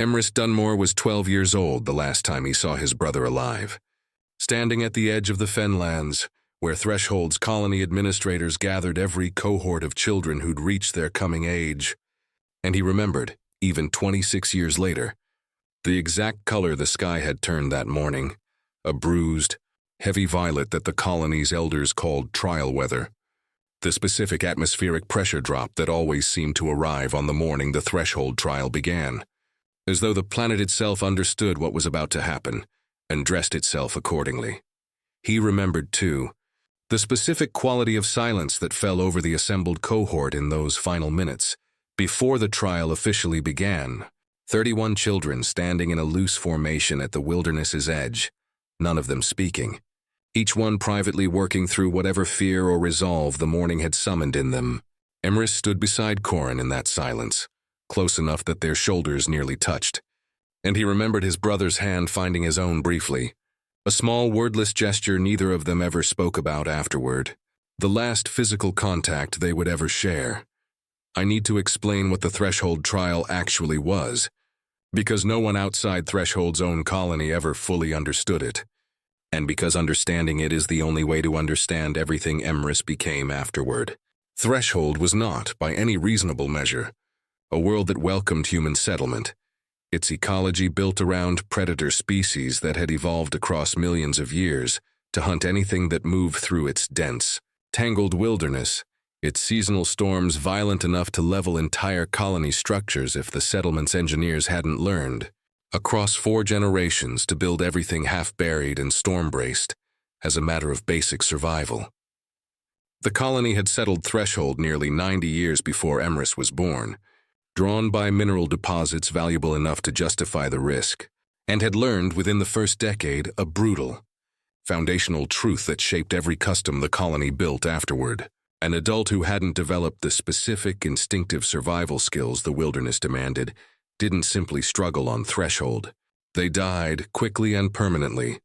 Emrys Dunmore was 12 years old the last time he saw his brother alive. Standing at the edge of the Fenlands, where Threshold's colony administrators gathered every cohort of children who'd reached their coming age. And he remembered, even 26 years later, the exact color the sky had turned that morning, a bruised, heavy violet that the colony's elders called trial weather. The specific atmospheric pressure drop that always seemed to arrive on the morning the Threshold trial began, as though the planet itself understood what was about to happen and dressed itself accordingly. He remembered, too, the specific quality of silence that fell over the assembled cohort in those final minutes, before the trial officially began. 31 children standing in a loose formation at the wilderness's edge, none of them speaking, each one privately working through whatever fear or resolve the morning had summoned in them. Emrys stood beside Corin in that silence, close enough that their shoulders nearly touched, and he remembered his brother's hand finding his own briefly, a small wordless gesture neither of them ever spoke about afterward, the last physical contact they would ever share. I need to explain what the Threshold trial actually was, because no one outside Threshold's own colony ever fully understood it, and because understanding it is the only way to understand everything Emrys became afterward. Threshold was not, by any reasonable measure, a world that welcomed human settlement, its ecology built around predator species that had evolved across millions of years to hunt anything that moved through its dense, tangled wilderness, its seasonal storms violent enough to level entire colony structures if the settlement's engineers hadn't learned, across 4 generations to build everything half-buried and storm-braced, as a matter of basic survival. The colony had settled Threshold nearly 90 years before Emrys was born, drawn by mineral deposits valuable enough to justify the risk, and had learned within the first decade a brutal, foundational truth that shaped every custom the colony built afterward. An adult who hadn't developed the specific, instinctive survival skills the wilderness demanded didn't simply struggle on Threshold. They died quickly and permanently,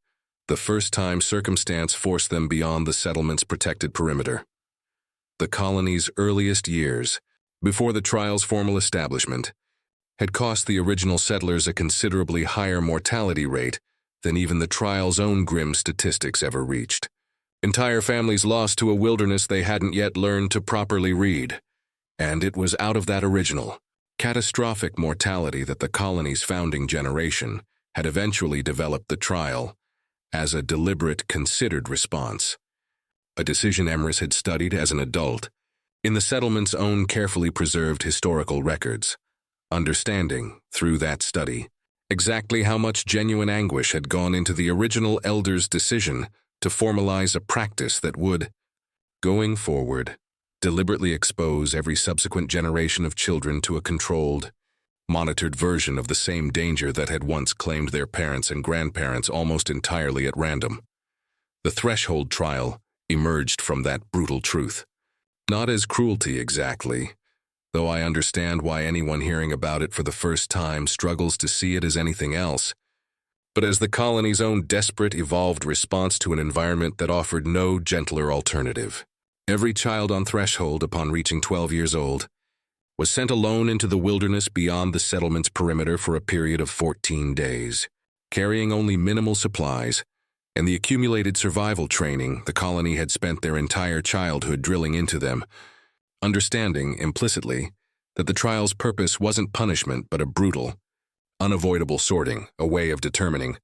the first time circumstance forced them beyond the settlement's protected perimeter. The colony's earliest years, before the trial's formal establishment, had cost the original settlers a considerably higher mortality rate than even the trial's own grim statistics ever reached. Entire families lost to a wilderness they hadn't yet learned to properly read, and it was out of that original, catastrophic mortality that the colony's founding generation had eventually developed the trial as a deliberate, considered response, a decision Emrys had studied as an adult in the settlement's own carefully preserved historical records, understanding, through that study, exactly how much genuine anguish had gone into the original elders' decision to formalize a practice that would, going forward, deliberately expose every subsequent generation of children to a controlled, monitored version of the same danger that had once claimed their parents and grandparents almost entirely at random. The Threshold trial emerged from that brutal truth. Not as cruelty exactly, though I understand why anyone hearing about it for the first time struggles to see it as anything else, but as the colony's own desperate, evolved response to an environment that offered no gentler alternative. Every child on Threshold, upon reaching 12 years old, was sent alone into the wilderness beyond the settlement's perimeter for a period of 14 days, carrying only minimal supplies and the accumulated survival training the colony had spent their entire childhood drilling into them, understanding, implicitly, that the trial's purpose wasn't punishment but a brutal, unavoidable sorting, a way of determining,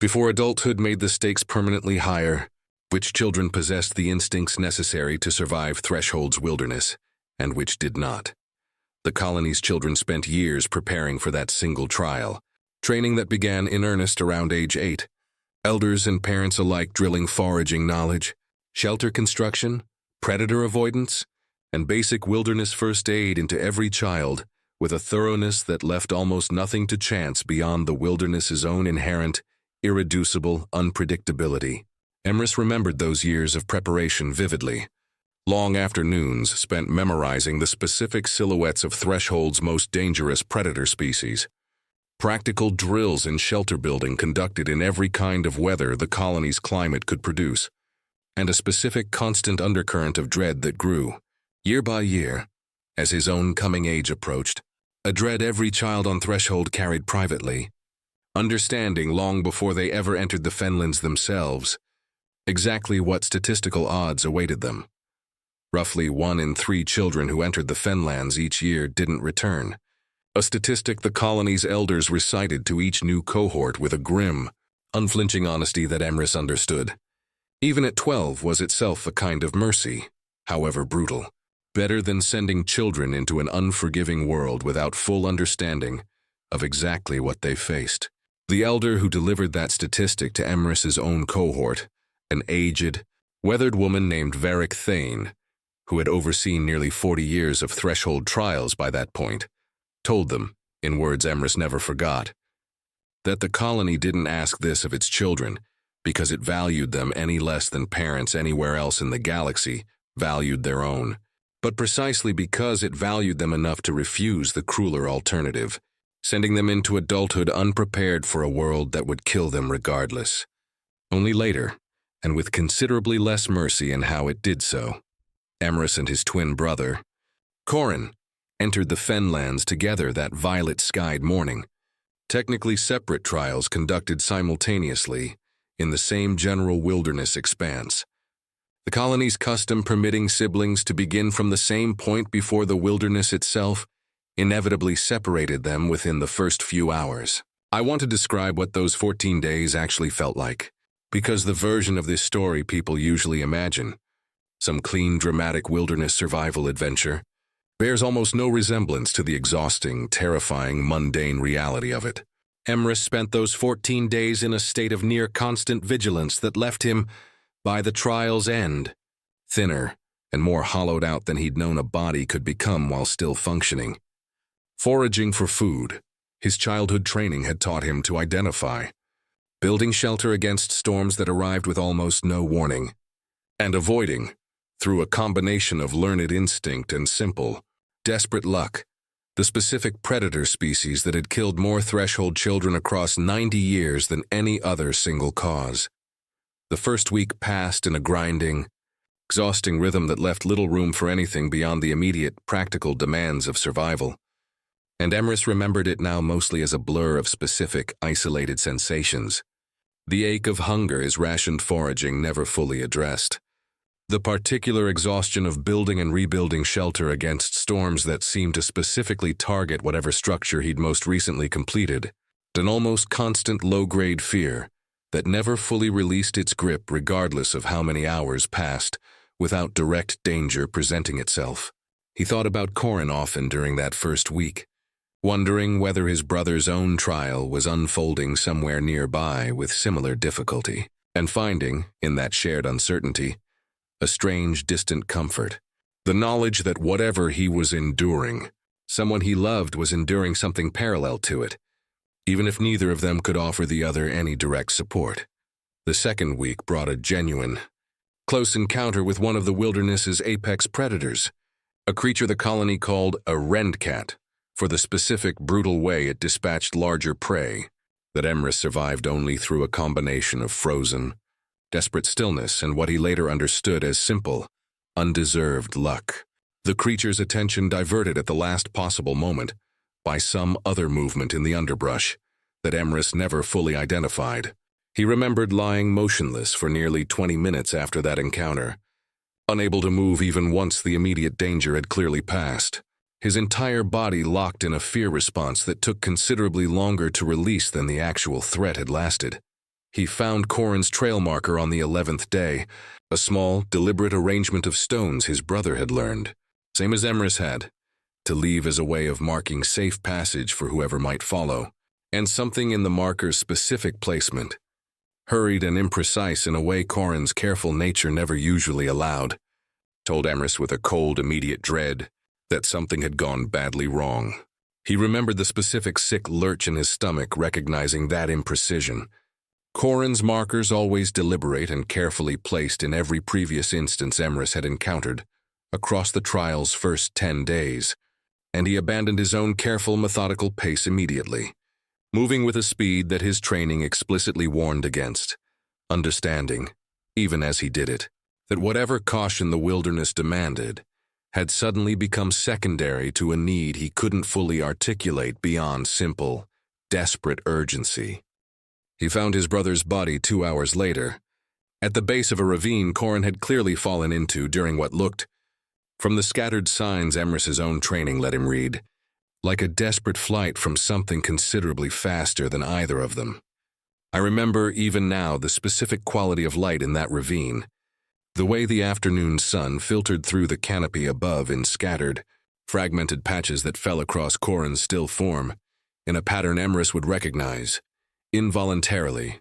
before adulthood made the stakes permanently higher, which children possessed the instincts necessary to survive Threshold's wilderness, and which did not. The colony's children spent years preparing for that single trial, training that began in earnest around age 8, elders and parents alike drilling foraging knowledge, shelter construction, predator avoidance, and basic wilderness first aid into every child, with a thoroughness that left almost nothing to chance beyond the wilderness's own inherent, irreducible unpredictability. Emrys remembered those years of preparation vividly. Long afternoons spent memorizing the specific silhouettes of Threshold's most dangerous predator species. Practical drills in shelter building conducted in every kind of weather the colony's climate could produce, and a specific constant undercurrent of dread that grew, year by year, as his own coming age approached. a dread every child on Threshold carried privately, understanding long before they ever entered the Fenlands themselves exactly what statistical odds awaited them. Roughly 1 in 3 children who entered the Fenlands each year didn't return, a statistic the colony's elders recited to each new cohort with a grim, unflinching honesty that Emrys understood. Even at 12 was itself a kind of mercy, however brutal. Better than sending children into an unforgiving world without full understanding of exactly what they faced. The elder who delivered that statistic to Emrys's own cohort, an aged, weathered woman named Varric Thane, who had overseen nearly 40 years of Threshold trials by that point, told them, in words Emrys never forgot, that the colony didn't ask this of its children because it valued them any less than parents anywhere else in the galaxy valued their own, but precisely because it valued them enough to refuse the crueler alternative, sending them into adulthood unprepared for a world that would kill them regardless. Only later, and with considerably less mercy in how it did so, Emrys and his twin brother, Corin, entered the Fenlands together that violet-skied morning, technically separate trials conducted simultaneously in the same general wilderness expanse. The colony's custom permitting siblings to begin from the same point before the wilderness itself inevitably separated them within the first few hours. I want to describe what those 14 days actually felt like, because the version of this story people usually imagine, some clean, dramatic wilderness survival adventure, bears almost no resemblance to the exhausting, terrifying, mundane reality of it. Emrys spent those 14 days in a state of near constant vigilance that left him, by the trial's end, thinner and more hollowed out than he'd known a body could become while still functioning. Foraging for food, his childhood training had taught him to identify, building shelter against storms that arrived with almost no warning, and avoiding, through a combination of learned instinct and simple, desperate luck, the specific predator species that had killed more Threshold children across 90 years than any other single cause. The first week passed in a grinding, exhausting rhythm that left little room for anything beyond the immediate, practical demands of survival. And Emrys remembered it now mostly as a blur of specific, isolated sensations. The ache of hunger his rationed foraging never fully addressed. The particular exhaustion of building and rebuilding shelter against storms that seemed to specifically target whatever structure he'd most recently completed. An almost constant low-grade fear that never fully released its grip regardless of how many hours passed without direct danger presenting itself. He thought about Corin often during that first week, wondering whether his brother's own trial was unfolding somewhere nearby with similar difficulty, and finding, in that shared uncertainty, a strange, distant comfort. The knowledge that whatever he was enduring, someone he loved was enduring something parallel to it, even if neither of them could offer the other any direct support. The second week brought a genuine, close encounter with one of the wilderness's apex predators, a creature the colony called a rendcat, for the specific, brutal way it dispatched larger prey, that Emrys survived only through a combination of frozen, desperate stillness and what he later understood as simple, undeserved luck. The creature's attention diverted at the last possible moment by some other movement in the underbrush that Emrys never fully identified. He remembered lying motionless for nearly 20 minutes after that encounter, unable to move even once the immediate danger had clearly passed, his entire body locked in a fear response that took considerably longer to release than the actual threat had lasted. He found Corin's trail marker on the 11th day, a small, deliberate arrangement of stones his brother had learned, same as Emrys had, to leave as a way of marking safe passage for whoever might follow, and something in the marker's specific placement, hurried and imprecise in a way Corin's careful nature never usually allowed, told Emrys with a cold, immediate dread that something had gone badly wrong. He remembered the specific sick lurch in his stomach, recognizing that imprecision. Corin's markers, always deliberate and carefully placed in every previous instance Emrys had encountered, across the trial's first 10 days, and he abandoned his own careful, methodical pace immediately, moving with a speed that his training explicitly warned against, understanding, even as he did it, that whatever caution the wilderness demanded had suddenly become secondary to a need he couldn't fully articulate beyond simple, desperate urgency. He found his brother's body 2 hours later, at the base of a ravine Corin had clearly fallen into during what looked, from the scattered signs Emrys's own training let him read, like a desperate flight from something considerably faster than either of them. I remember even now the specific quality of light in that ravine, the way the afternoon sun filtered through the canopy above in scattered, fragmented patches that fell across Corin's still form, in a pattern Emrys would recognize, involuntarily,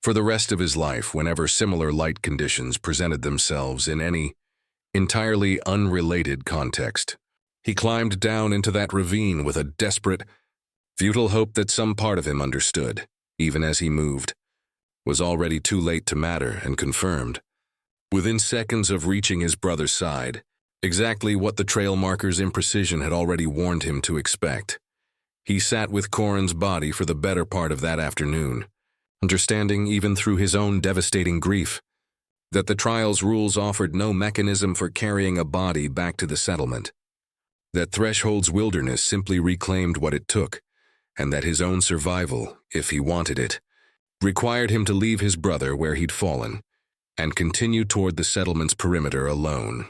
for the rest of his life whenever similar light conditions presented themselves in any entirely unrelated context. He climbed down into that ravine with a desperate, futile hope that some part of him understood, even as he moved, was already too late to matter and confirmed. Within seconds of reaching his brother's side, exactly what the trail marker's imprecision had already warned him to expect. He sat with Corin's body for the better part of that afternoon, understanding even through his own devastating grief that the trial's rules offered no mechanism for carrying a body back to the settlement, that Threshold's wilderness simply reclaimed what it took, and that his own survival, if he wanted it, required him to leave his brother where he'd fallen and continue toward the settlement's perimeter alone.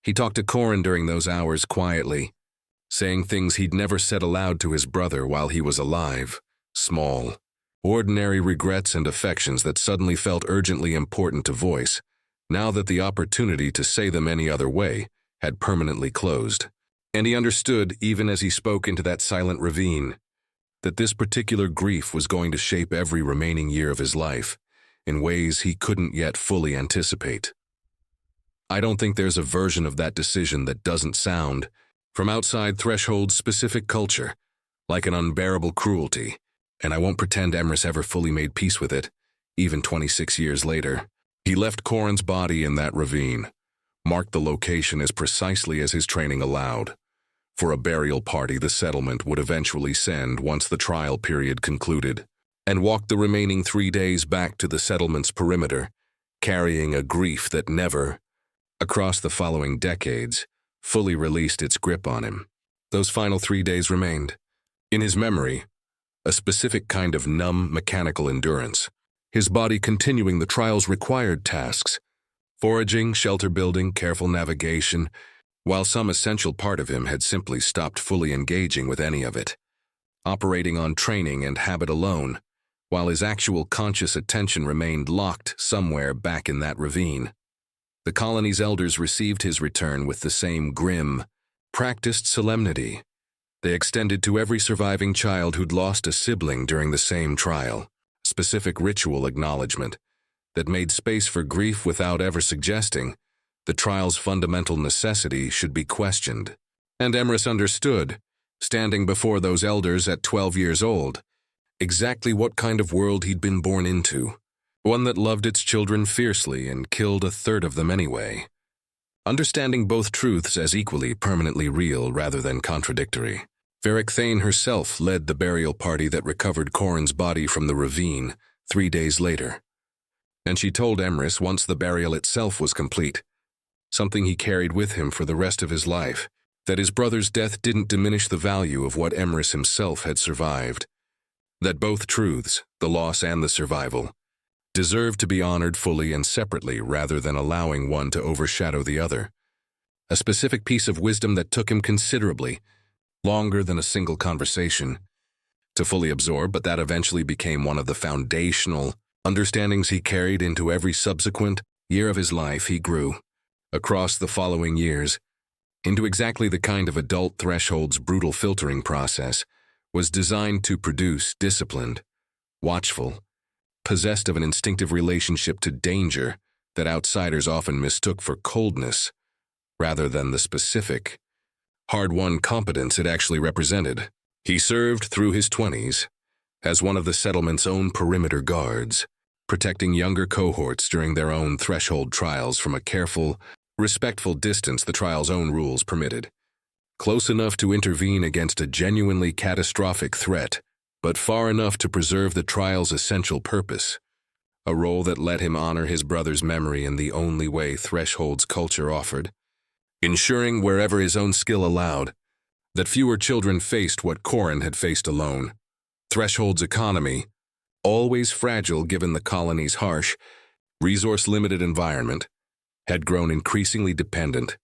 He talked to Corin during those hours quietly, saying things he'd never said aloud to his brother while he was alive, small, ordinary regrets and affections that suddenly felt urgently important to voice, now that the opportunity to say them any other way had permanently closed. And he understood, even as he spoke into that silent ravine, that this particular grief was going to shape every remaining year of his life in ways he couldn't yet fully anticipate. I don't think there's a version of that decision that doesn't sound, from outside Threshold's specific culture, like an unbearable cruelty, and I won't pretend Emrys ever fully made peace with it, even 26 years later. He left Corin's body in that ravine, marked the location as precisely as his training allowed, for a burial party the settlement would eventually send once the trial period concluded, and walked the remaining 3 days back to the settlement's perimeter, carrying a grief that never, across the following decades, fully released its grip on him. Those final 3 days remained, in his memory, a specific kind of numb mechanical endurance, his body continuing the trial's required tasks, foraging, shelter building, careful navigation, while some essential part of him had simply stopped fully engaging with any of it, operating on training and habit alone, while his actual conscious attention remained locked somewhere back in that ravine. The colony's elders received his return with the same grim, practiced solemnity they extended to every surviving child who'd lost a sibling during the same trial, specific ritual acknowledgement that made space for grief without ever suggesting the trial's fundamental necessity should be questioned. And Emrys understood, standing before those elders at 12 years old, exactly what kind of world he'd been born into, one that loved its children fiercely and killed a third of them anyway. Understanding both truths as equally permanently real rather than contradictory, Varric Thane herself led the burial party that recovered Corin's body from the ravine 3 days later. And she told Emrys once the burial itself was complete, something he carried with him for the rest of his life, that his brother's death didn't diminish the value of what Emrys himself had survived, that both truths, the loss and the survival, deserved to be honored fully and separately rather than allowing one to overshadow the other. A specific piece of wisdom that took him considerably, longer than a single conversation, to fully absorb, but that eventually became one of the foundational understandings he carried into every subsequent year of his life. He grew, across the following years, into exactly the kind of adult Threshold's brutal filtering process was designed to produce: disciplined, watchful, possessed of an instinctive relationship to danger that outsiders often mistook for coldness, rather than the specific, hard-won competence it actually represented. He served through his 20s as one of the settlement's own perimeter guards, protecting younger cohorts during their own Threshold trials from a careful, respectful distance the trial's own rules permitted, close enough to intervene against a genuinely catastrophic threat, but far enough to preserve the trial's essential purpose, a role that let him honor his brother's memory in the only way Threshold's culture offered. ensuring wherever his own skill allowed that fewer children faced what Corin had faced alone. Threshold's economy, always fragile given the colony's harsh, resource-limited environment, had grown increasingly dependent,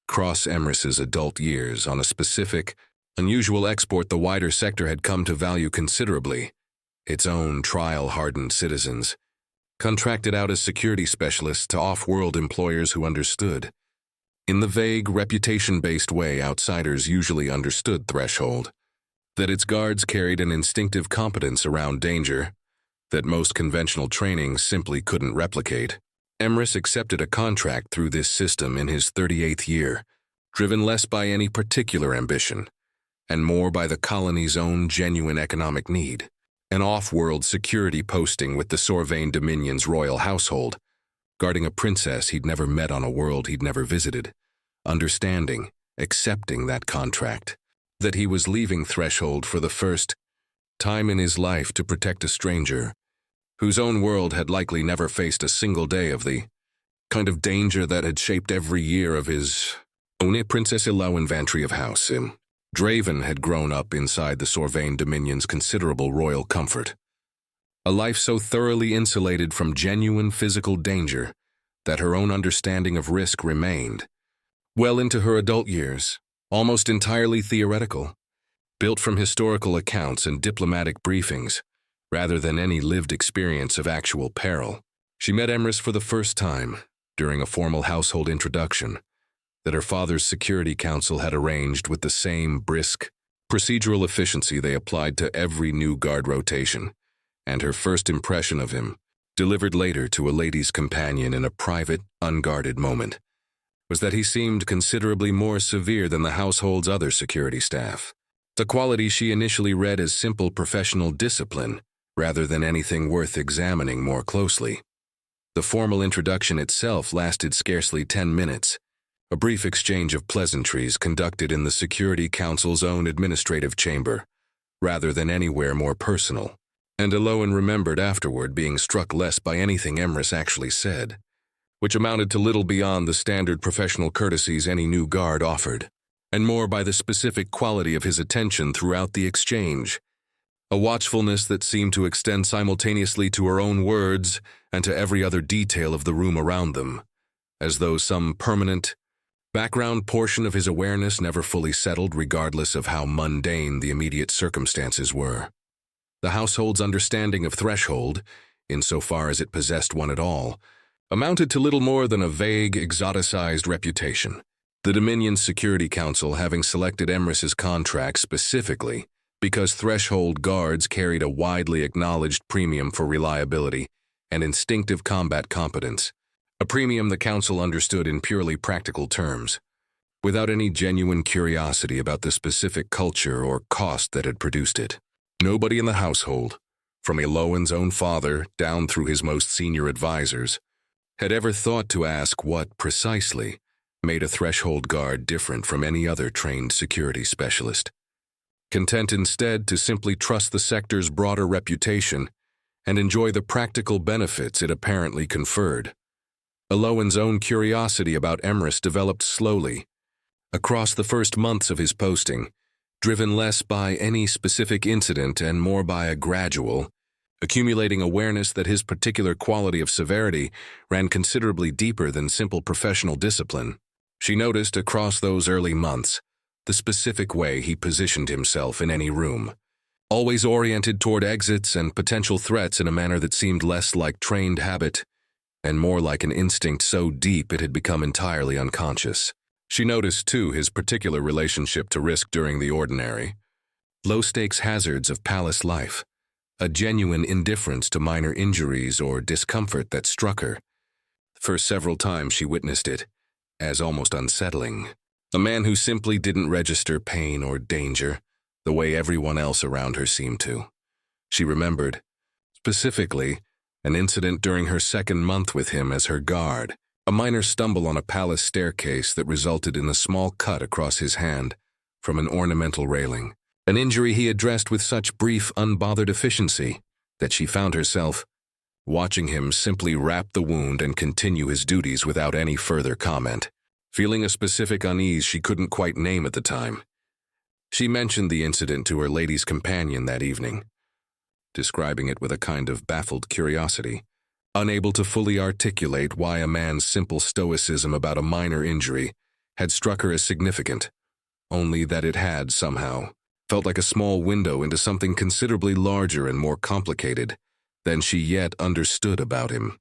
across Emrys's adult years, on a specific, unusual export the wider sector had come to value considerably: its own trial-hardened citizens, contracted out as security specialists to off-world employers who understood. In the vague, reputation-based way outsiders usually understood Threshold, that its guards carried an instinctive competence around danger that most conventional training simply couldn't replicate. Emrys accepted a contract through this system in his 38th year, driven less by any particular ambition, and more by the colony's own genuine economic need. An off-world security posting with the Sorvain Dominion's royal household, guarding a princess he'd never met on a world he'd never visited, understanding, accepting that contract, that he was leaving Threshold for the first time in his life to protect a stranger, whose own world had likely never faced a single day of the kind of danger that had shaped every year of his own. Princess Ilowen Vantry of House in Draven had grown up inside the Sorvain Dominion's considerable royal comfort. A life so thoroughly insulated from genuine physical danger that her own understanding of risk remained, well into her adult years, almost entirely theoretical, built from historical accounts and diplomatic briefings, rather than any lived experience of actual peril. She met Emrys for the first time, during a formal household introduction, that her father's security council had arranged with the same brisk, procedural efficiency they applied to every new guard rotation, and her first impression of him, delivered later to a lady's companion in a private, unguarded moment, was that he seemed considerably more severe than the household's other security staff. The quality she initially read as simple professional discipline, rather than anything worth examining more closely. The formal introduction itself lasted scarcely 10 minutes, a brief exchange of pleasantries conducted in the Security Council's own administrative chamber, rather than anywhere more personal, and Ilowen remembered afterward being struck less by anything Emrys actually said, which amounted to little beyond the standard professional courtesies any new guard offered, and more by the specific quality of his attention throughout the exchange, a watchfulness that seemed to extend simultaneously to her own words and to every other detail of the room around them, as though some permanent, background portion of his awareness never fully settled regardless of how mundane the immediate circumstances were. The household's understanding of Threshold, insofar as it possessed one at all, amounted to little more than a vague, exoticized reputation, the Dominion's Security Council having selected Emrys's contract specifically because Threshold guards carried a widely acknowledged premium for reliability and instinctive combat competence, a premium the Council understood in purely practical terms, without any genuine curiosity about the specific culture or cost that had produced it. Nobody in the household, from Ilowen's own father down through his most senior advisors, had ever thought to ask what, precisely, made a Threshold guard different from any other trained security specialist. Content instead to simply trust the sector's broader reputation and enjoy the practical benefits it apparently conferred. Ilowen's own curiosity about Emrys developed slowly, across the first months of his posting, driven less by any specific incident and more by a gradual, accumulating awareness that his particular quality of severity ran considerably deeper than simple professional discipline. She noticed across those early months the specific way he positioned himself in any room, always oriented toward exits and potential threats in a manner that seemed less like trained habit and more like an instinct so deep it had become entirely unconscious. She noticed, too, his particular relationship to risk during the ordinary, low-stakes hazards of palace life, a genuine indifference to minor injuries or discomfort that struck her. For several times she witnessed it, as almost unsettling. A man who simply didn't register pain or danger the way everyone else around her seemed to. She remembered, specifically, an incident during her second month with him as her guard, a minor stumble on a palace staircase that resulted in a small cut across his hand from an ornamental railing, an injury he addressed with such brief, unbothered efficiency that she found herself watching him simply wrap the wound and continue his duties without any further comment. feeling a specific unease she couldn't quite name at the time. She mentioned the incident to her lady's companion that evening, describing it with a kind of baffled curiosity, unable to fully articulate why a man's simple stoicism about a minor injury had struck her as significant, only that it had, somehow, felt like a small window into something considerably larger and more complicated than she yet understood about him.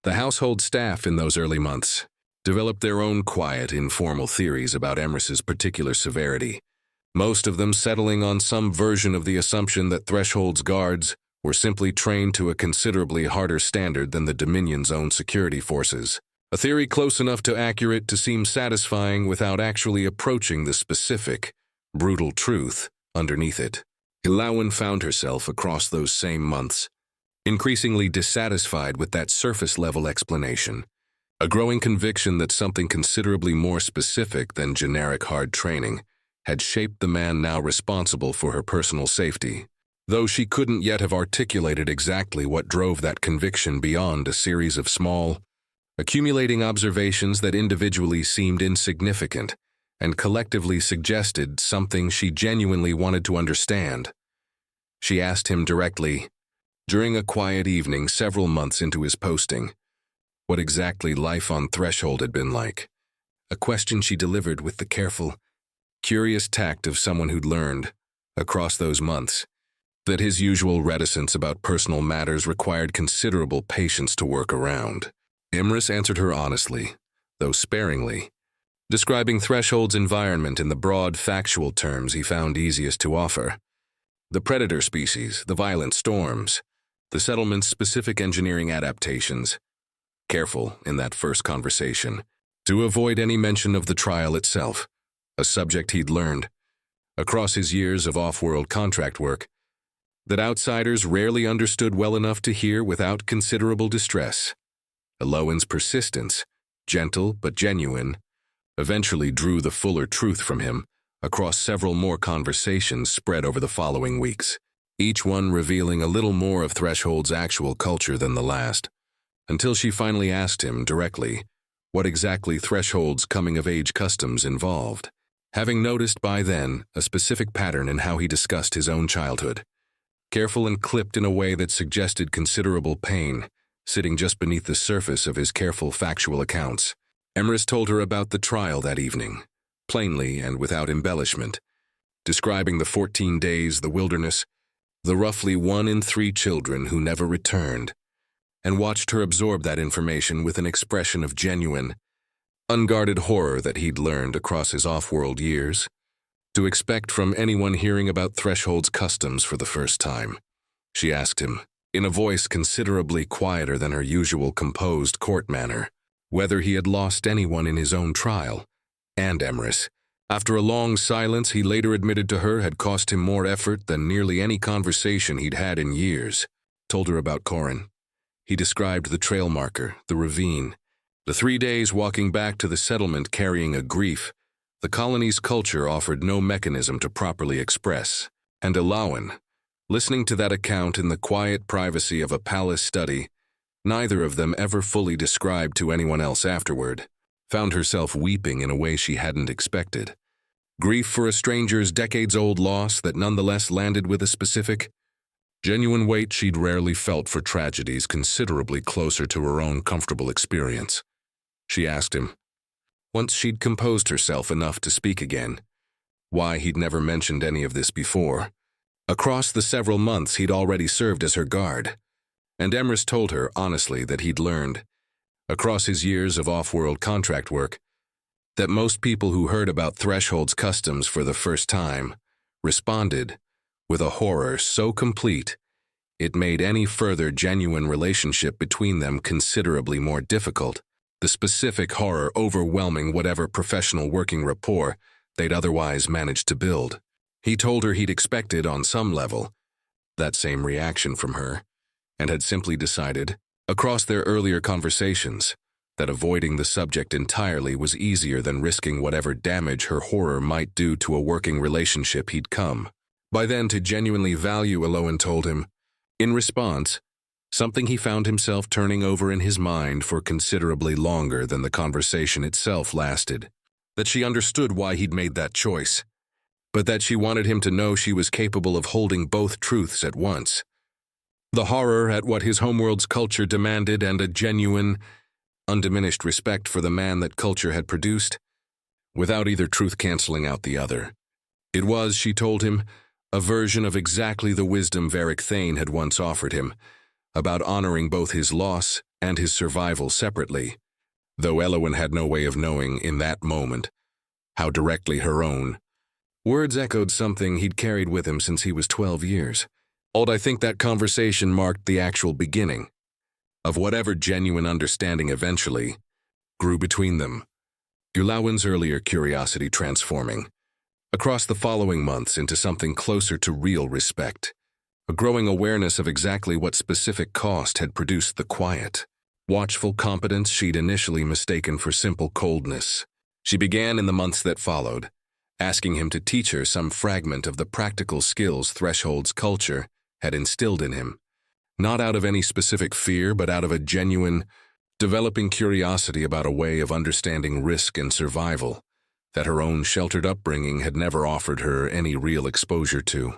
The household staff in those early months developed their own quiet, informal theories about Emrys's particular severity, most of them settling on some version of the assumption that Threshold's guards were simply trained to a considerably harder standard than the Dominion's own security forces, a theory close enough to accurate to seem satisfying without actually approaching the specific, brutal truth underneath it. Ilawan found herself across those same months, increasingly dissatisfied with that surface-level explanation, a growing conviction that something considerably more specific than generic hard training had shaped the man now responsible for her personal safety, though she couldn't yet have articulated exactly what drove that conviction beyond a series of small, accumulating observations that individually seemed insignificant and collectively suggested something she genuinely wanted to understand. She asked him directly, during a quiet evening several months into his posting, what exactly life on Threshold had been like, a question she delivered with the careful, curious tact of someone who'd learned, across those months, that his usual reticence about personal matters required considerable patience to work around. Emrys answered her honestly, though sparingly, describing Threshold's environment in the broad, factual terms he found easiest to offer. The predator species, the violent storms, the settlement's specific engineering adaptations, careful, in that first conversation, to avoid any mention of the trial itself, a subject he'd learned, across his years of off-world contract work, that outsiders rarely understood well enough to hear without considerable distress. Ilawan's persistence, gentle but genuine, eventually drew the fuller truth from him across several more conversations spread over the following weeks, each one revealing a little more of Threshold's actual culture than the last, until she finally asked him directly what exactly Threshold's coming-of-age customs involved, having noticed by then a specific pattern in how he discussed his own childhood, careful and clipped in a way that suggested considerable pain, sitting just beneath the surface of his careful factual accounts. Emrys told her about the trial that evening, plainly and without embellishment, describing the 14 days, the wilderness, the roughly 1 in 3 children who never returned, and watched her absorb that information with an expression of genuine, unguarded horror that he'd learned across his off-world years to expect from anyone hearing about Threshold's customs for the first time. She asked him, in a voice considerably quieter than her usual composed court manner, whether he had lost anyone in his own trial, and Emrys, after a long silence he later admitted to her had cost him more effort than nearly any conversation he'd had in years, told her about Corin. He described the trail marker, the ravine, the 3 days walking back to the settlement carrying a grief the colony's culture offered no mechanism to properly express, and Ilawan, listening to that account in the quiet privacy of a palace study, neither of them ever fully described to anyone else afterward, found herself weeping in a way she hadn't expected. Grief for a stranger's decades-old loss that nonetheless landed with a specific, genuine weight she'd rarely felt for tragedies considerably closer to her own comfortable experience. She asked him, once she'd composed herself enough to speak again, why he'd never mentioned any of this before. Across the several months he'd already served as her guard, and Emrys told her honestly that he'd learned, across his years of off-world contract work, that most people who heard about Threshold's customs for the first time responded with a horror so complete it made any further genuine relationship between them considerably more difficult, the specific horror overwhelming whatever professional working rapport they'd otherwise managed to build. He told her he'd expected, on some level, that same reaction from her, and had simply decided, across their earlier conversations, that avoiding the subject entirely was easier than risking whatever damage her horror might do to a working relationship he'd come by then to genuinely value, Ilawan told him. In response, something he found himself turning over in his mind for considerably longer than the conversation itself lasted. That she understood why he'd made that choice, but that she wanted him to know she was capable of holding both truths at once. The horror at what his homeworld's culture demanded and a genuine, undiminished respect for the man that culture had produced, without either truth canceling out the other. It was, she told him, a version of exactly the wisdom Varric Thane had once offered him, about honoring both his loss and his survival separately, though Elowen had no way of knowing, in that moment, how directly her own words echoed something he'd carried with him since he was 12 years old. I think that conversation marked the actual beginning of whatever genuine understanding eventually grew between them. Elowen's earlier curiosity transforming, across the following months, into something closer to real respect, a growing awareness of exactly what specific cost had produced the quiet, watchful competence she'd initially mistaken for simple coldness. She began in the months that followed, asking him to teach her some fragment of the practical skills Threshold's culture had instilled in him, not out of any specific fear, but out of a genuine, developing curiosity about a way of understanding risk and survival that her own sheltered upbringing had never offered her any real exposure to.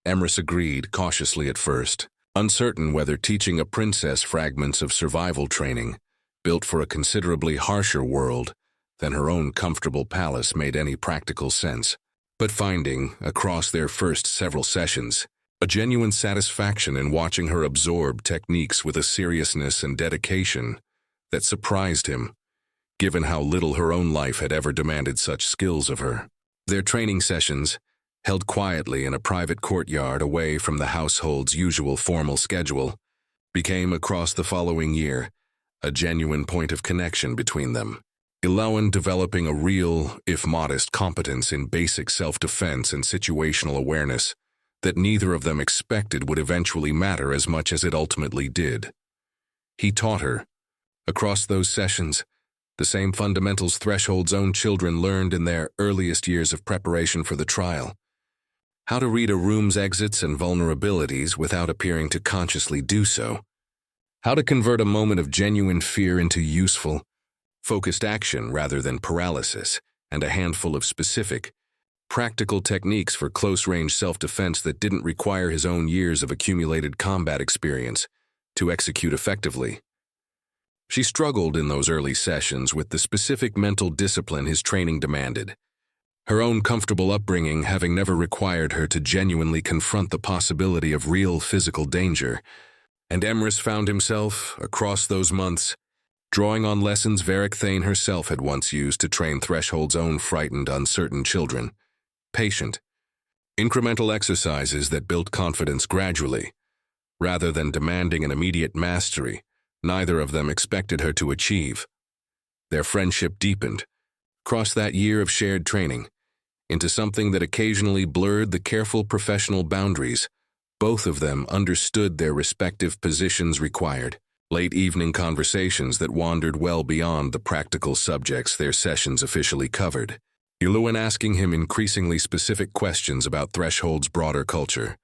Emrys agreed, cautiously at first, uncertain whether teaching a princess fragments of survival training, built for a considerably harsher world than her own comfortable palace, made any practical sense, but finding, across their first several sessions, a genuine satisfaction in watching her absorb techniques with a seriousness and dedication that surprised him, given how little her own life had ever demanded such skills of her. Their training sessions, held quietly in a private courtyard away from the household's usual formal schedule, became, across the following year, a genuine point of connection between them. Elowen developing a real, if modest, competence in basic self-defense and situational awareness that neither of them expected would eventually matter as much as it ultimately did. He taught her, across those sessions, the same fundamentals Threshold's own children learned in their earliest years of preparation for the trial. How to read a room's exits and vulnerabilities without appearing to consciously do so. How to convert a moment of genuine fear into useful, focused action rather than paralysis, and a handful of specific, practical techniques for close-range self-defense that didn't require his own years of accumulated combat experience to execute effectively. She struggled in those early sessions with the specific mental discipline his training demanded, her own comfortable upbringing having never required her to genuinely confront the possibility of real physical danger, and Emrys found himself, across those months, drawing on lessons Varric Thane herself had once used to train Threshold's own frightened, uncertain children. Patient, incremental exercises that built confidence gradually, rather than demanding an immediate mastery neither of them expected her to achieve. Their friendship deepened, across that year of shared training, into something that occasionally blurred the careful professional boundaries both of them understood their respective positions required. Late evening conversations that wandered well beyond the practical subjects their sessions officially covered. Elowen asking him increasingly specific questions about Threshold's broader culture,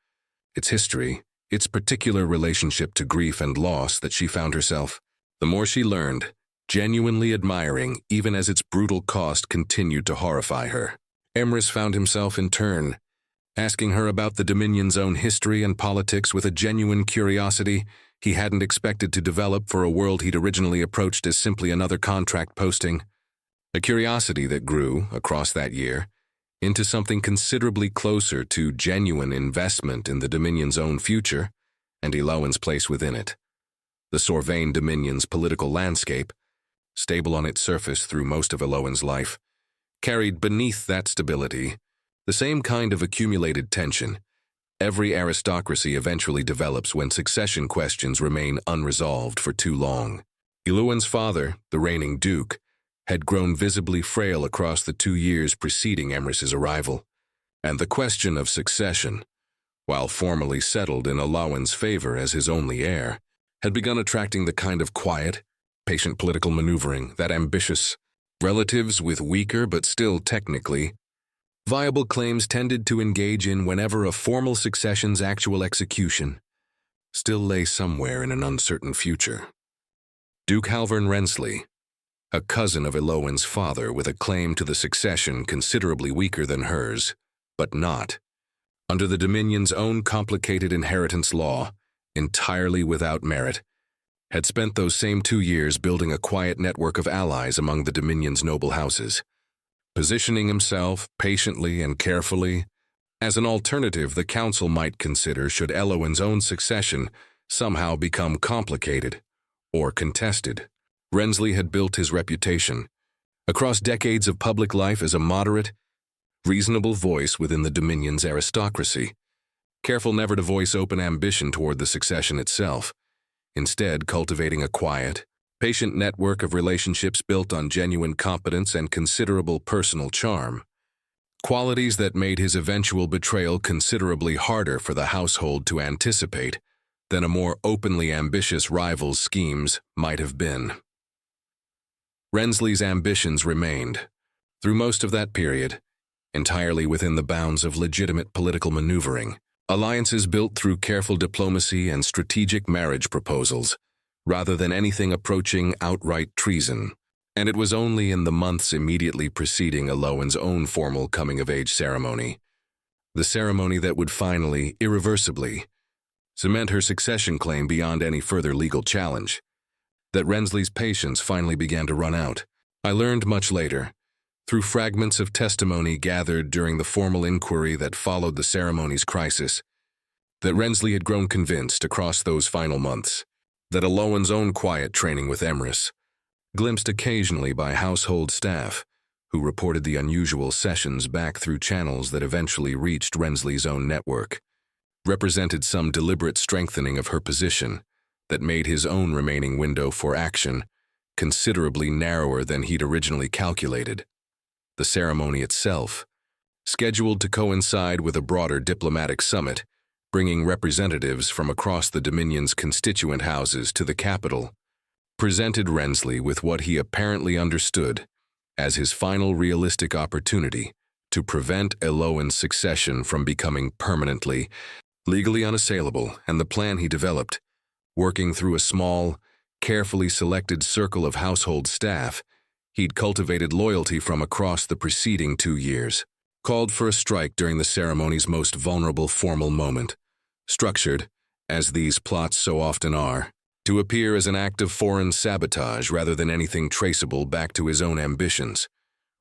its history, its particular relationship to grief and loss that she found herself, the more she learned, genuinely admiring even as its brutal cost continued to horrify her. Emrys found himself in turn, asking her about the Dominion's own history and politics with a genuine curiosity he hadn't expected to develop for a world he'd originally approached as simply another contract posting. A curiosity that grew, across that year, into something considerably closer to genuine investment in the Dominion's own future and Elowen's place within it. The Sorvain Dominion's political landscape, stable on its surface through most of Elowen's life, carried beneath that stability the same kind of accumulated tension every aristocracy eventually develops when succession questions remain unresolved for too long. Elowen's father, the reigning duke, had grown visibly frail across the 2 years preceding Emrys's arrival, and the question of succession, while formally settled in Elowen's favor as his only heir, had begun attracting the kind of quiet, patient political maneuvering that ambitious relatives with weaker but still technically viable claims tended to engage in whenever a formal succession's actual execution still lay somewhere in an uncertain future. Duke Halvern Rensley, a cousin of Elowen's father with a claim to the succession considerably weaker than hers, but not, under the Dominion's own complicated inheritance law, entirely without merit, had spent those same 2 years building a quiet network of allies among the Dominion's noble houses, positioning himself patiently and carefully as an alternative the Council might consider should Elowen's own succession somehow become complicated or contested. Rensley had built his reputation across decades of public life as a moderate, reasonable voice within the Dominion's aristocracy, careful never to voice open ambition toward the succession itself, instead cultivating a quiet, patient network of relationships built on genuine competence and considerable personal charm, qualities that made his eventual betrayal considerably harder for the household to anticipate than a more openly ambitious rival's schemes might have been. Rensley's ambitions remained, through most of that period, entirely within the bounds of legitimate political maneuvering, alliances built through careful diplomacy and strategic marriage proposals, rather than anything approaching outright treason. And it was only in the months immediately preceding Elowen's own formal coming-of-age ceremony, the ceremony that would finally, irreversibly, cement her succession claim beyond any further legal challenge, that Rensley's patience finally began to run out. I learned much later, through fragments of testimony gathered during the formal inquiry that followed the ceremony's crisis, that Rensley had grown convinced across those final months that Elowen's own quiet training with Emrys, glimpsed occasionally by household staff, who reported the unusual sessions back through channels that eventually reached Rensley's own network, represented some deliberate strengthening of her position that made his own remaining window for action considerably narrower than he'd originally calculated. The ceremony itself, scheduled to coincide with a broader diplomatic summit, bringing representatives from across the Dominion's constituent houses to the capital, presented Rensley with what he apparently understood as his final realistic opportunity to prevent Elowen's succession from becoming permanently, legally unassailable, and the plan he developed, working through a small, carefully selected circle of household staff he'd cultivated loyalty from across the preceding 2 years, called for a strike during the ceremony's most vulnerable formal moment, structured, as these plots so often are, to appear as an act of foreign sabotage rather than anything traceable back to his own ambitions.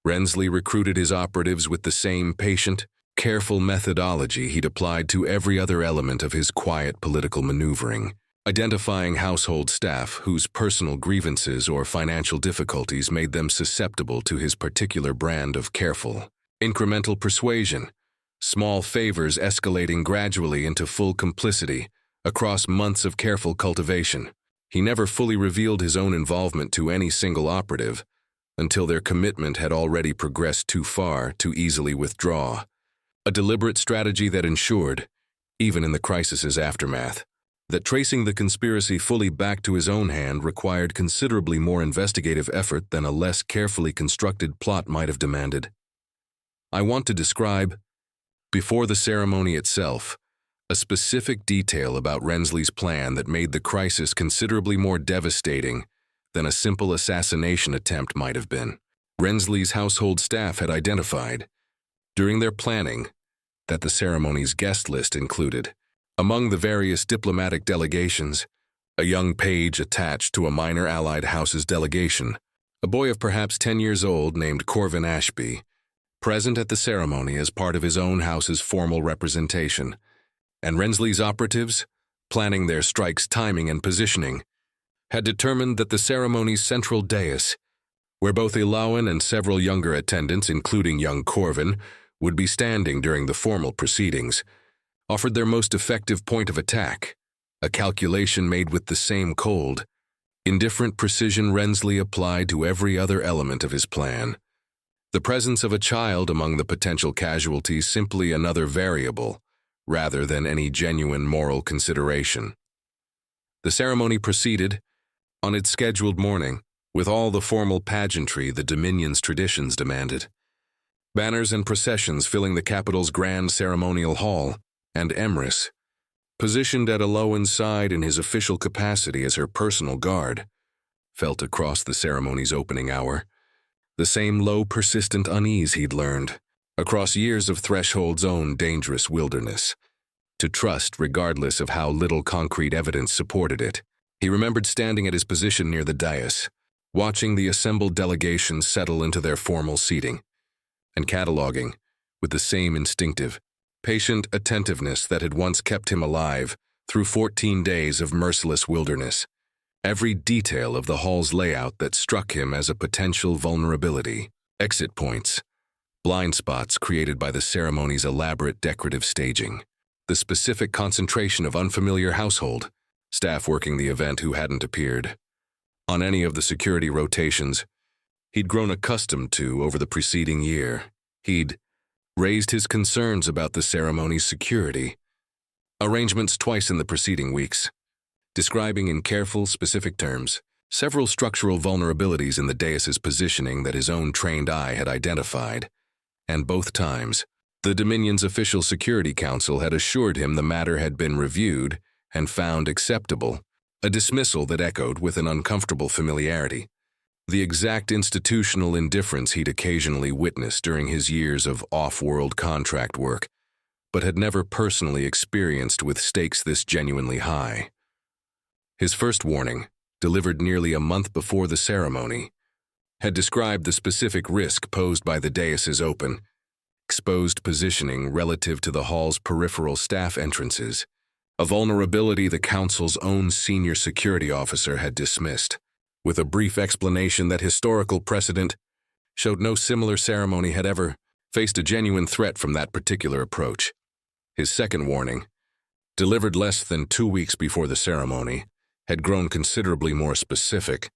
Rensley recruited his operatives with the same patient, careful methodology he'd applied to every other element of his quiet political maneuvering, identifying household staff whose personal grievances or financial difficulties made them susceptible to his particular brand of careful, incremental persuasion, small favors escalating gradually into full complicity across months of careful cultivation. He never fully revealed his own involvement to any single operative until their commitment had already progressed too far to easily withdraw, a deliberate strategy that ensured, even in the crisis's aftermath, that tracing the conspiracy fully back to his own hand required considerably more investigative effort than a less carefully constructed plot might have demanded. I want to describe, before the ceremony itself, a specific detail about Rensley's plan that made the crisis considerably more devastating than a simple assassination attempt might have been. Rensley's household staff had identified, during their planning, that the ceremony's guest list included, among the various diplomatic delegations, a young page attached to a minor allied house's delegation, a boy of perhaps 10 years old named Corvin Ashby, present at the ceremony as part of his own house's formal representation, and Rensley's operatives, planning their strike's timing and positioning, had determined that the ceremony's central dais, where both Elowen and several younger attendants, including young Corvin, would be standing during the formal proceedings, offered their most effective point of attack, a calculation made with the same cold, indifferent precision Rensley applied to every other element of his plan. The presence of a child among the potential casualties simply another variable, rather than any genuine moral consideration. The ceremony proceeded, on its scheduled morning, with all the formal pageantry the Dominion's traditions demanded. Banners and processions filling the capital's grand ceremonial hall, and Emrys, positioned at Aloan's side in his official capacity as her personal guard, felt across the ceremony's opening hour the same low, persistent unease he'd learned across years of Threshold's own dangerous wilderness, to trust regardless of how little concrete evidence supported it. He remembered standing at his position near the dais, watching the assembled delegation settle into their formal seating, and cataloging, with the same instinctive, patient attentiveness that had once kept him alive through 14 days of merciless wilderness, every detail of the hall's layout that struck him as a potential vulnerability. Exit points, blind spots created by the ceremony's elaborate decorative staging, the specific concentration of unfamiliar household staff working the event who hadn't appeared on any of the security rotations he'd grown accustomed to over the preceding year. He'd raised his concerns about the ceremony's security arrangements twice in the preceding weeks, describing in careful, specific terms several structural vulnerabilities in the dais' positioning that his own trained eye had identified, and both times, the Dominion's official security council had assured him the matter had been reviewed and found acceptable, a dismissal that echoed with an uncomfortable familiarity, the exact institutional indifference he'd occasionally witnessed during his years of off-world contract work, but had never personally experienced with stakes this genuinely high. His first warning, delivered nearly a month before the ceremony, had described the specific risk posed by the dais' open, exposed positioning relative to the hall's peripheral staff entrances, a vulnerability the council's own senior security officer had dismissed, with a brief explanation that historical precedent showed no similar ceremony had ever faced a genuine threat from that particular approach. His second warning, delivered less than 2 weeks before the ceremony, had grown considerably more specific,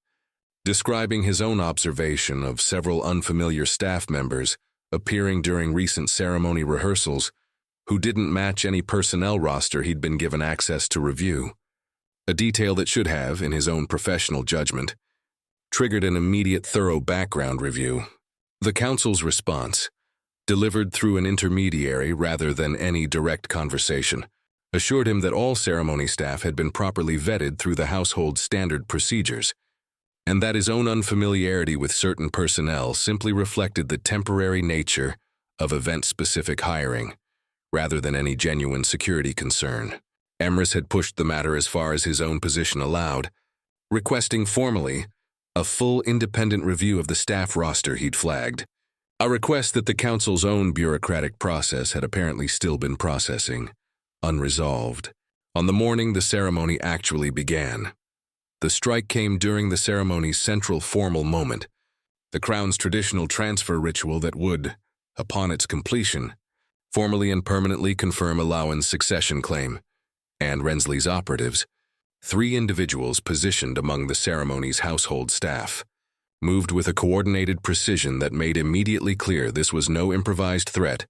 describing his own observation of several unfamiliar staff members appearing during recent ceremony rehearsals who didn't match any personnel roster he'd been given access to review, a detail that should have, in his own professional judgment, triggered an immediate thorough background review. The council's response, delivered through an intermediary rather than any direct conversation, assured him that all ceremony staff had been properly vetted through the household's standard procedures, and that his own unfamiliarity with certain personnel simply reflected the temporary nature of event-specific hiring, rather than any genuine security concern. Emrys had pushed the matter as far as his own position allowed, requesting formally a full independent review of the staff roster he'd flagged, a request that the council's own bureaucratic process had apparently still been processing, unresolved. On the morning the ceremony actually began, the strike came during the ceremony's central formal moment, the crown's traditional transfer ritual that would, upon its completion, formally and permanently confirm Aloan's succession claim, and Rensley's operatives, 3 individuals positioned among the ceremony's household staff, moved with a coordinated precision that made immediately clear this was no improvised threat,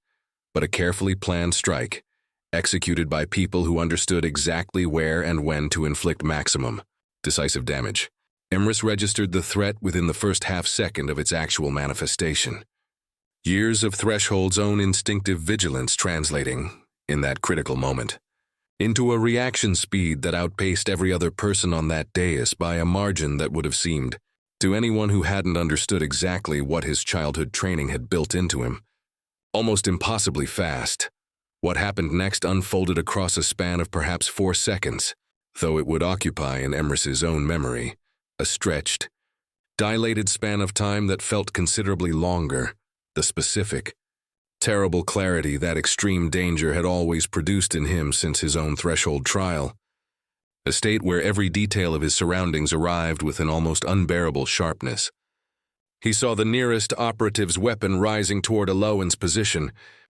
but a carefully planned strike, executed by people who understood exactly where and when to inflict maximum, decisive damage. Emrys registered the threat within the first half-second of its actual manifestation. Years of Threshold's own instinctive vigilance translating, in that critical moment, into a reaction speed that outpaced every other person on that dais by a margin that would have seemed, to anyone who hadn't understood exactly what his childhood training had built into him, almost impossibly fast. What happened next unfolded across a span of perhaps 4 seconds, though it would occupy in Emrys's own memory a stretched, dilated span of time that felt considerably longer, the specific, terrible clarity that extreme danger had always produced in him since his own Threshold trial, a state where every detail of his surroundings arrived with an almost unbearable sharpness. He saw the nearest operative's weapon rising toward Aloan's position,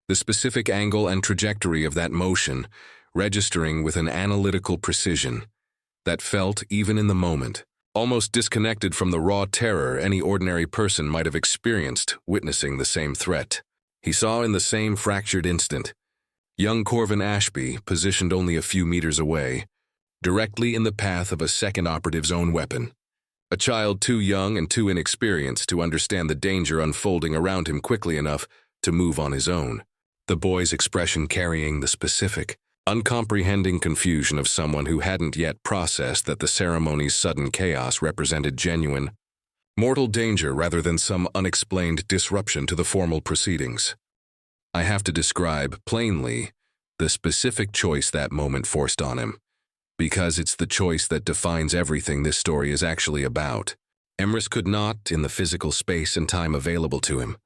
the specific angle and trajectory of that motion registering with an analytical precision that felt, even in the moment, almost disconnected from the raw terror any ordinary person might have experienced witnessing the same threat. He saw in the same fractured instant young Corvin Ashby, positioned only a few meters away, directly in the path of a second operative's own weapon, a child too young and too inexperienced to understand the danger unfolding around him quickly enough to move on his own, the boy's expression carrying the specific, uncomprehending confusion of someone who hadn't yet processed that the ceremony's sudden chaos represented genuine, mortal danger rather than some unexplained disruption to the formal proceedings. I have to describe, plainly, the specific choice that moment forced on him, because it's the choice that defines everything this story is actually about. Emrys could not, in the physical space and time available to him,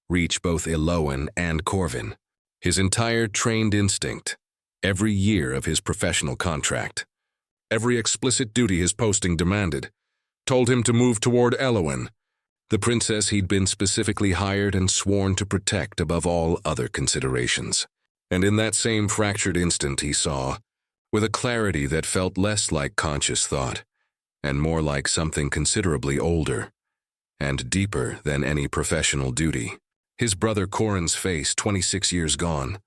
reach both Eloan and Corvin. His entire trained instinct, every year of his professional contract, every explicit duty his posting demanded, told him to move toward Eloan, the princess he'd been specifically hired and sworn to protect above all other considerations. And in that same fractured instant he saw, with a clarity that felt less like conscious thought, and more like something considerably older and deeper than any professional duty, his brother Corin's face 26 years gone,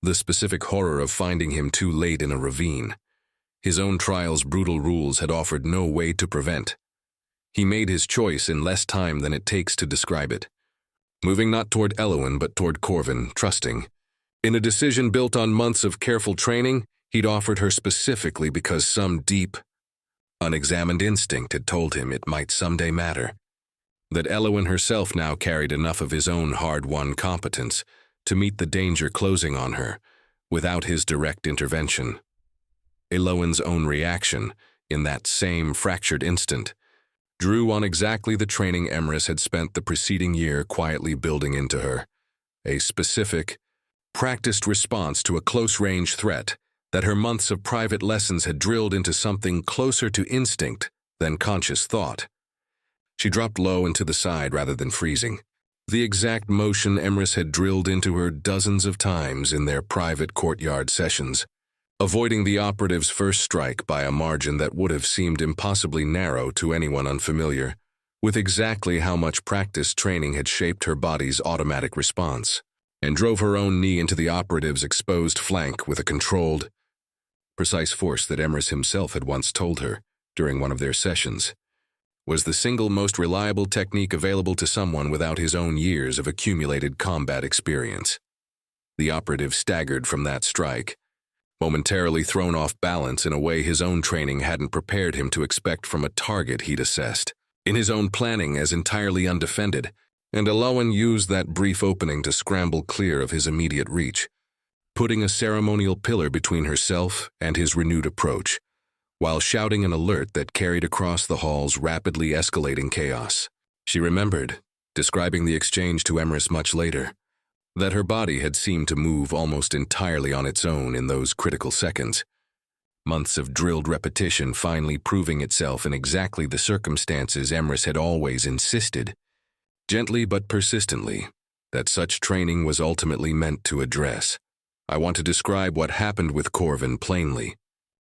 the specific horror of finding him too late in a ravine. His own trial's brutal rules had offered no way to prevent. He made his choice in less time than it takes to describe it, moving not toward Eloan but toward Corvin, trusting. In a decision built on months of careful training, he'd offered her specifically because some deep, unexamined instinct had told him it might someday matter. That Eloan herself now carried enough of his own hard-won competence to meet the danger closing on her, without his direct intervention. Eloan's own reaction, in that same fractured instant, drew on exactly the training Emrys had spent the preceding year quietly building into her, a specific, practiced response to a close-range threat that her months of private lessons had drilled into something closer to instinct than conscious thought. She dropped low and to the side rather than freezing, the exact motion Emrys had drilled into her dozens of times in their private courtyard sessions, avoiding the operative's first strike by a margin that would have seemed impossibly narrow to anyone unfamiliar with exactly how much practice training had shaped her body's automatic response, and drove her own knee into the operative's exposed flank with a controlled, precise force that Emrys himself had once told her, during one of their sessions, was the single most reliable technique available to someone without his own years of accumulated combat experience. The operative staggered from that strike, momentarily thrown off balance in a way his own training hadn't prepared him to expect from a target he'd assessed, in his own planning as entirely undefended, and Eloan used that brief opening to scramble clear of his immediate reach, putting a ceremonial pillar between herself and his renewed approach, while shouting an alert that carried across the hall's rapidly escalating chaos. She remembered, describing the exchange to Emrys much later, that her body had seemed to move almost entirely on its own in those critical seconds, months of drilled repetition finally proving itself in exactly the circumstances Emrys had always insisted, gently but persistently, that such training was ultimately meant to address. I want to describe what happened with Corvin plainly,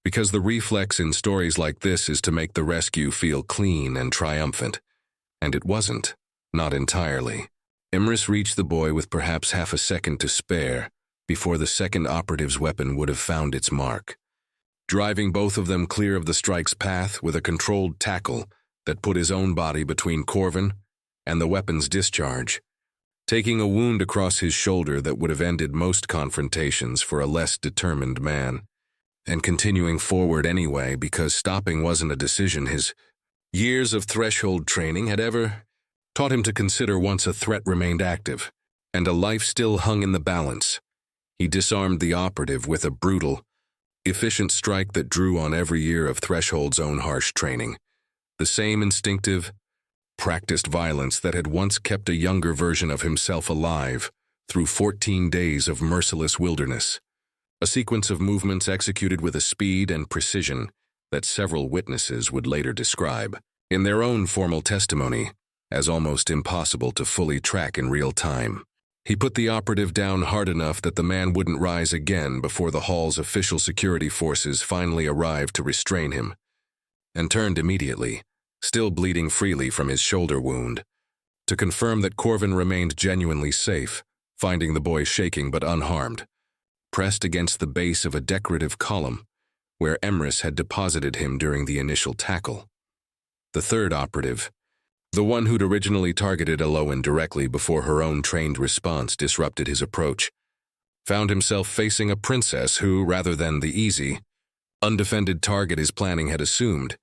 because the reflex in stories like this is to make the rescue feel clean and triumphant, and it wasn't, not entirely. Emrys reached the boy with perhaps half a second to spare before the second operative's weapon would have found its mark, driving both of them clear of the strike's path with a controlled tackle that put his own body between Corvin and the weapon's discharge, taking a wound across his shoulder that would have ended most confrontations for a less determined man, and continuing forward anyway because stopping wasn't a decision his years of threshold training had ever taught him to consider once a threat remained active, and a life still hung in the balance. He disarmed the operative with a brutal, efficient strike that drew on every year of Threshold's own harsh training, the same instinctive, practiced violence that had once kept a younger version of himself alive through 14 days of merciless wilderness, a sequence of movements executed with a speed and precision that several witnesses would later describe, in their own formal testimony, as almost impossible to fully track in real time. He put the operative down hard enough that the man wouldn't rise again before the hall's official security forces finally arrived to restrain him, and turned immediately, still bleeding freely from his shoulder wound, to confirm that Corvin remained genuinely safe, finding the boy shaking but unharmed, pressed against the base of a decorative column where Emrys had deposited him during the initial tackle. The third operative, the one who'd originally targeted Eloan directly before her own trained response disrupted his approach, found himself facing a princess who, rather than the easy, undefended target his planning had assumed,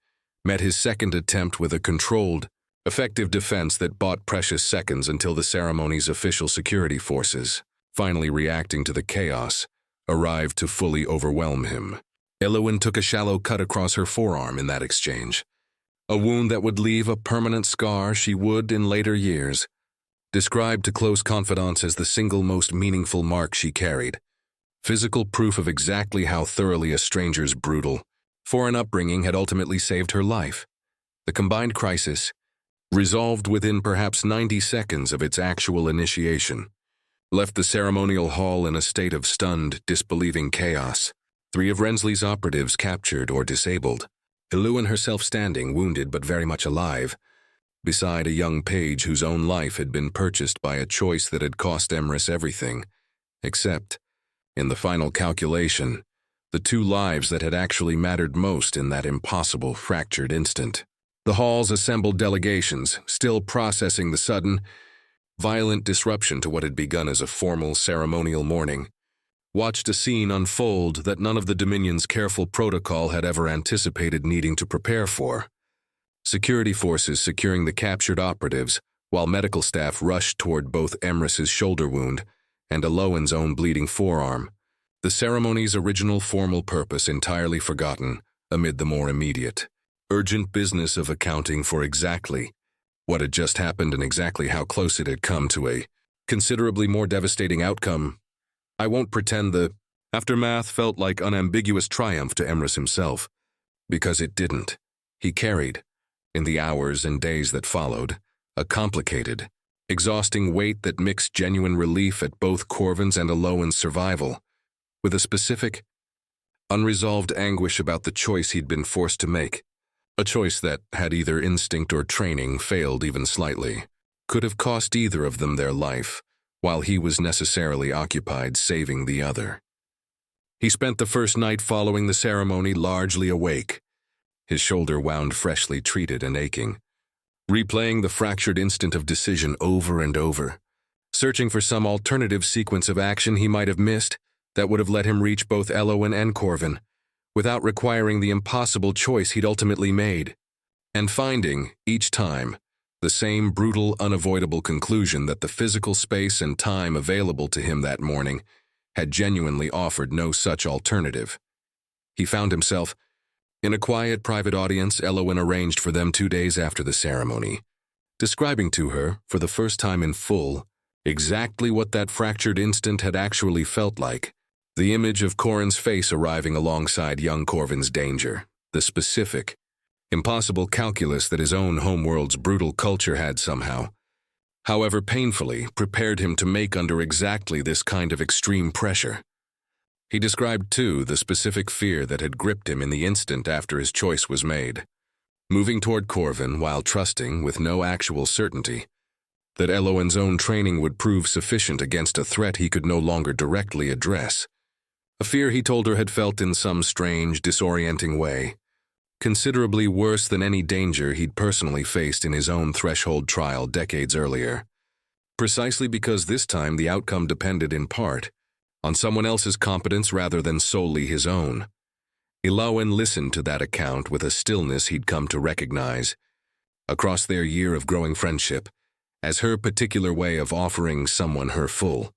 met his second attempt with a controlled, effective defense that bought precious seconds until the ceremony's official security forces, finally reacting to the chaos, arrived to fully overwhelm him. Elowen took a shallow cut across her forearm in that exchange, a wound that would leave a permanent scar she would, in later years, describe to close confidants as the single most meaningful mark she carried, physical proof of exactly how thoroughly a stranger's brutal, foreign upbringing had ultimately saved her life. The combined crisis, resolved within perhaps 90 seconds of its actual initiation, left the ceremonial hall in a state of stunned, disbelieving chaos. 3 of Rensley's operatives captured or disabled, Elowen herself standing, wounded but very much alive, beside a young page whose own life had been purchased by a choice that had cost Emrys everything, except, in the final calculation, the 2 lives that had actually mattered most in that impossible, fractured instant. The hall's assembled delegations, still processing the sudden, violent disruption to what had begun as a formal ceremonial morning, watched a scene unfold that none of the Dominion's careful protocol had ever anticipated needing to prepare for. Security forces securing the captured operatives, while medical staff rushed toward both Emrys's shoulder wound and Elowen's own bleeding forearm, the ceremony's original formal purpose entirely forgotten amid the more immediate, urgent business of accounting for exactly what had just happened and exactly how close it had come to a considerably more devastating outcome. I won't pretend the aftermath felt like unambiguous triumph to Emrys himself, because it didn't. He carried, in the hours and days that followed, a complicated, exhausting weight that mixed genuine relief at both Corvin's and Elowen's survival, with a specific, unresolved anguish about the choice he'd been forced to make, a choice that, had either instinct or training failed even slightly, could have cost either of them their life, while he was necessarily occupied saving the other. He spent the first night following the ceremony largely awake, his shoulder wound freshly treated and aching, replaying the fractured instant of decision over and over, searching for some alternative sequence of action he might have missed that would have let him reach both Elowen and Corvin, without requiring the impossible choice he'd ultimately made, and finding, each time, the same brutal, unavoidable conclusion that the physical space and time available to him that morning had genuinely offered no such alternative. He found himself in a quiet private audience Elowen arranged for them 2 days after the ceremony, describing to her, for the first time in full, exactly what that fractured instant had actually felt like, the image of Corrin's face arriving alongside young Corvin's danger, the specific, impossible calculus that his own homeworld's brutal culture had somehow, however painfully, prepared him to make under exactly this kind of extreme pressure. He described, too, the specific fear that had gripped him in the instant after his choice was made, moving toward Corvin while trusting, with no actual certainty, that Elowen's own training would prove sufficient against a threat he could no longer directly address, a fear he told her had felt in some strange, disorienting way, considerably worse than any danger he'd personally faced in his own threshold trial decades earlier, precisely because this time the outcome depended in part on someone else's competence rather than solely his own. Elowen listened to that account with a stillness he'd come to recognize, across their year of growing friendship, as her particular way of offering someone her full,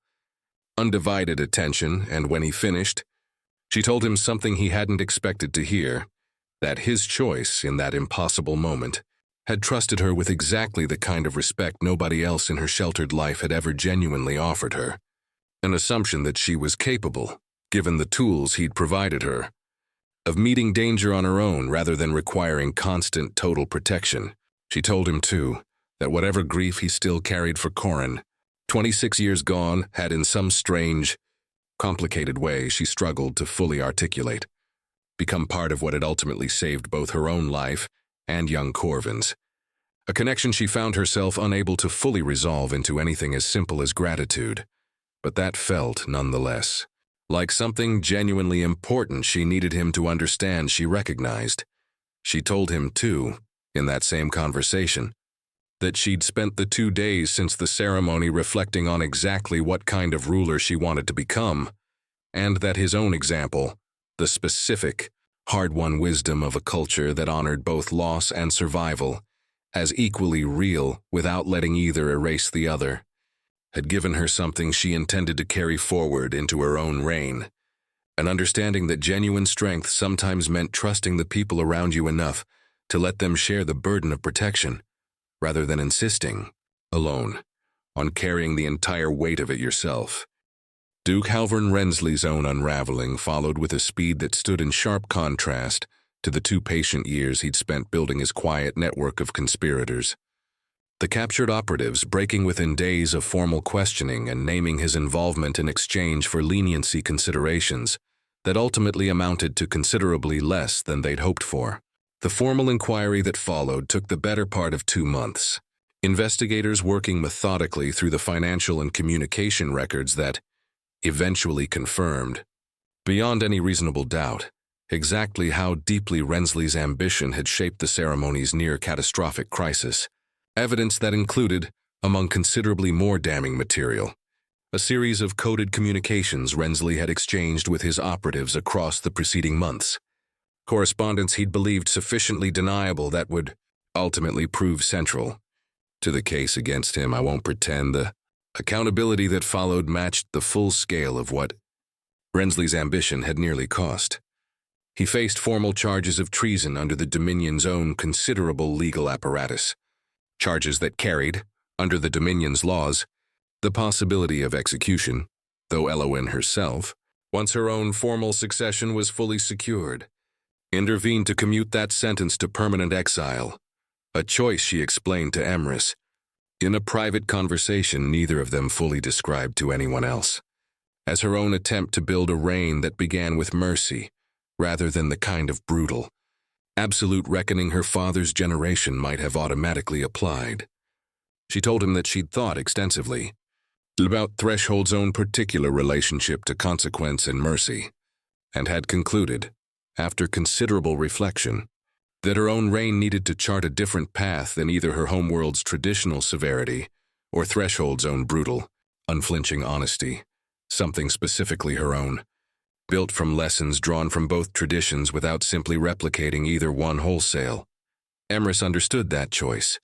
undivided attention, and when he finished, she told him something he hadn't expected to hear, that his choice in that impossible moment had trusted her with exactly the kind of respect nobody else in her sheltered life had ever genuinely offered her, an assumption that she was capable, given the tools he'd provided her, of meeting danger on her own rather than requiring constant total protection. She told him, too, that whatever grief he still carried for Corrin, 26 years gone, had in some strange, complicated way she struggled to fully articulate, become part of what had ultimately saved both her own life and young Corvin's, a connection she found herself unable to fully resolve into anything as simple as gratitude, but that felt, nonetheless, like something genuinely important she needed him to understand. She recognized. She told him, too, in that same conversation, that she'd spent the 2 days since the ceremony reflecting on exactly what kind of ruler she wanted to become, and that his own example, the specific, hard-won wisdom of a culture that honored both loss and survival as equally real without letting either erase the other, had given her something she intended to carry forward into her own reign, an understanding that genuine strength sometimes meant trusting the people around you enough to let them share the burden of protection, rather than insisting, alone, on carrying the entire weight of it yourself. Duke Halvern Rensley's own unraveling followed with a speed that stood in sharp contrast to the 2 patient years he'd spent building his quiet network of conspirators. The captured operatives breaking within days of formal questioning and naming his involvement in exchange for leniency considerations that ultimately amounted to considerably less than they'd hoped for. The formal inquiry that followed took the better part of 2 months, investigators working methodically through the financial and communication records that eventually confirmed, beyond any reasonable doubt, exactly how deeply Rensley's ambition had shaped the ceremony's near-catastrophic crisis. Evidence that included, among considerably more damning material, a series of coded communications Rensley had exchanged with his operatives across the preceding months. Correspondence he'd believed sufficiently deniable that would ultimately prove central to the case against him. I won't pretend the accountability that followed matched the full scale of what Rensley's ambition had nearly cost. He faced formal charges of treason under the Dominion's own considerable legal apparatus, charges that carried, under the Dominion's laws, the possibility of execution, though Elowyn herself, once her own formal succession was fully secured, intervened to commute that sentence to permanent exile, a choice she explained to Emrys, in a private conversation neither of them fully described to anyone else, as her own attempt to build a reign that began with mercy, rather than the kind of brutal, absolute reckoning her father's generation might have automatically applied. She told him that she'd thought extensively about Threshold's own particular relationship to consequence and mercy, and had concluded, after considerable reflection, that her own reign needed to chart a different path than either her homeworld's traditional severity or Threshold's own brutal, unflinching honesty, something specifically her own, built from lessons drawn from both traditions without simply replicating either one wholesale. Emrys understood that choice,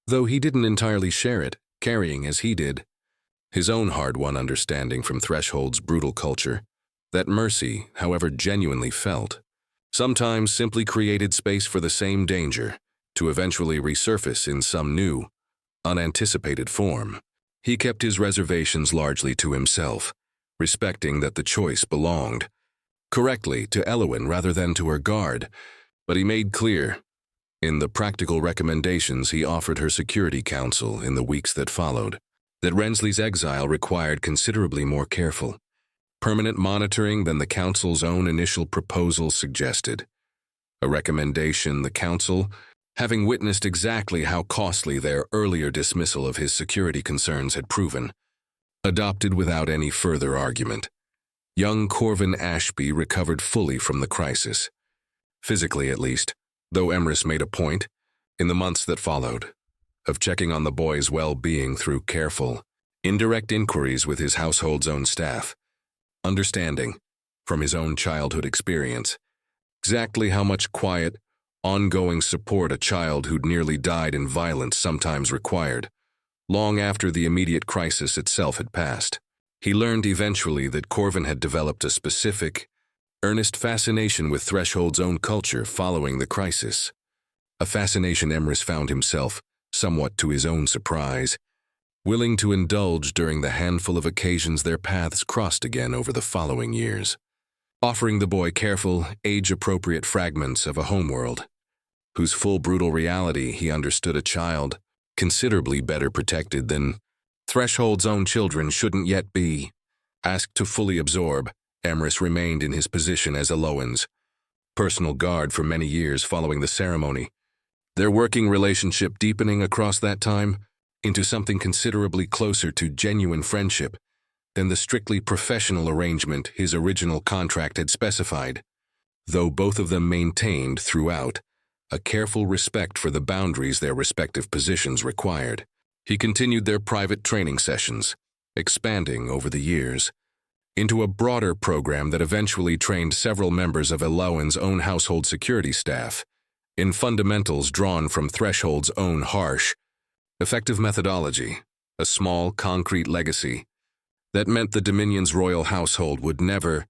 though he didn't entirely share it, carrying, as he did, his own hard-won understanding from Threshold's brutal culture, that mercy, however genuinely felt, sometimes simply created space for the same danger to eventually resurface in some new, unanticipated form. He kept his reservations largely to himself, respecting that the choice belonged, correctly, to Elowyn rather than to her guard, but he made clear, in the practical recommendations he offered her security council in the weeks that followed, that Rensley's exile required considerably more careful, permanent monitoring than the council's own initial proposal suggested, a recommendation the council, having witnessed exactly how costly their earlier dismissal of his security concerns had proven, adopted without any further argument. Young Corvin Ashby recovered fully from the crisis, physically at least, though Emrys made a point, in the months that followed, of checking on the boy's well-being through careful, indirect inquiries with his household's own staff, understanding, from his own childhood experience, exactly how much quiet, ongoing support a child who'd nearly died in violence sometimes required, long after the immediate crisis itself had passed. He learned eventually that Corvin had developed a specific, earnest fascination with Threshold's own culture following the crisis, a fascination Emrys found himself, somewhat to his own surprise, willing to indulge during the handful of occasions their paths crossed again over the following years, offering the boy careful, age-appropriate fragments of a homeworld, whose full brutal reality he understood a child, considerably better protected than Threshold's own children shouldn't yet be. Asked to fully absorb, Emrys remained in his position as Elowyn's personal guard for many years following the ceremony, their working relationship deepening across that time into something considerably closer to genuine friendship than the strictly professional arrangement his original contract had specified, though both of them maintained throughout a careful respect for the boundaries their respective positions required. He continued their private training sessions, expanding over the years into a broader program that eventually trained several members of Elowen's own household security staff in fundamentals drawn from Threshold's own harsh, effective methodology, a small, concrete legacy that meant the Dominion's royal household would never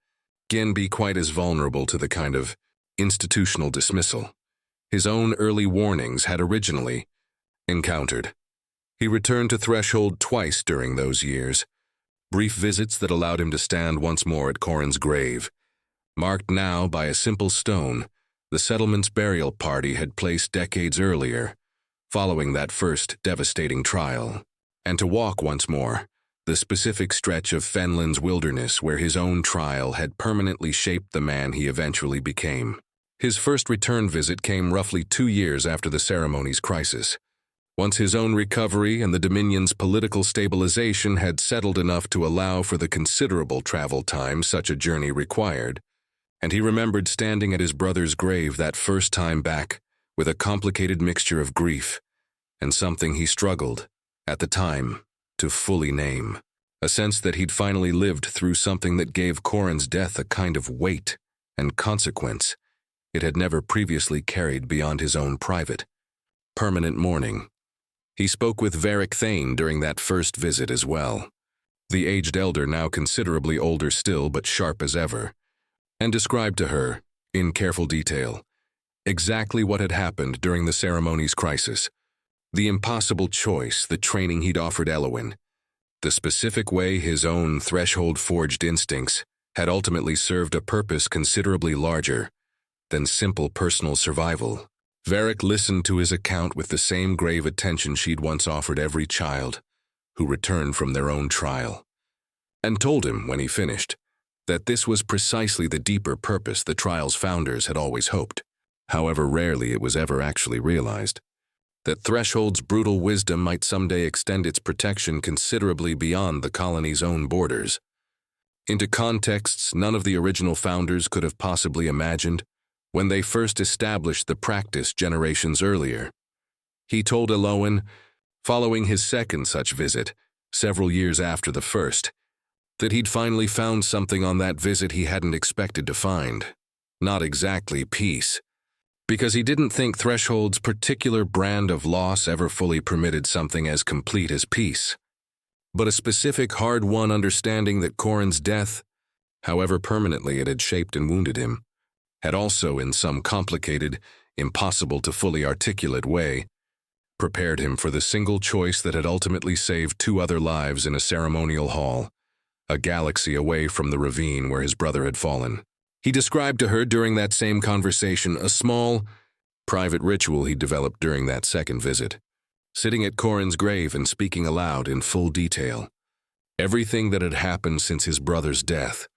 again be quite as vulnerable to the kind of institutional dismissal his own early warnings had originally encountered. He returned to Threshold twice during those years, brief visits that allowed him to stand once more at Corin's grave, marked now by a simple stone the settlement's burial party had placed decades earlier, following that first devastating trial, and to walk once more the specific stretch of Fenland's wilderness where his own trial had permanently shaped the man he eventually became. His first return visit came roughly 2 years after the ceremony's crisis, once his own recovery and the Dominion's political stabilization had settled enough to allow for the considerable travel time such a journey required, and he remembered standing at his brother's grave that first time back with a complicated mixture of grief and something he struggled, at the time, to fully name. A sense that he'd finally lived through something that gave Corin's death a kind of weight and consequence it had never previously carried beyond his own private, permanent mourning. He spoke with Varric Thane during that first visit as well, the aged elder now considerably older still but sharp as ever, and described to her, in careful detail, exactly what had happened during the ceremony's crisis, the impossible choice, the training he'd offered Elowen, the specific way his own threshold-forged instincts had ultimately served a purpose considerably larger than simple personal survival. Varric listened to his account with the same grave attention she'd once offered every child who returned from their own trial, and told him, when he finished, that this was precisely the deeper purpose the trial's founders had always hoped, however rarely it was ever actually realized, that Threshold's brutal wisdom might someday extend its protection considerably beyond the colony's own borders, into contexts none of the original founders could have possibly imagined when they first established the practice generations earlier. He told Elowen, following his second such visit, several years after the first, that he'd finally found something on that visit he hadn't expected to find. Not exactly peace, because he didn't think Threshold's particular brand of loss ever fully permitted something as complete as peace, but a specific hard-won understanding that Corin's death, however permanently it had shaped and wounded him, had also, in some complicated, impossible to fully articulate way, prepared him for the single choice that had ultimately saved 2 other lives in a ceremonial hall, a galaxy away from the ravine where his brother had fallen. He described to her during that same conversation a small, private ritual he developed during that second visit, sitting at Corin's grave and speaking aloud in full detail everything that had happened since his brother's death.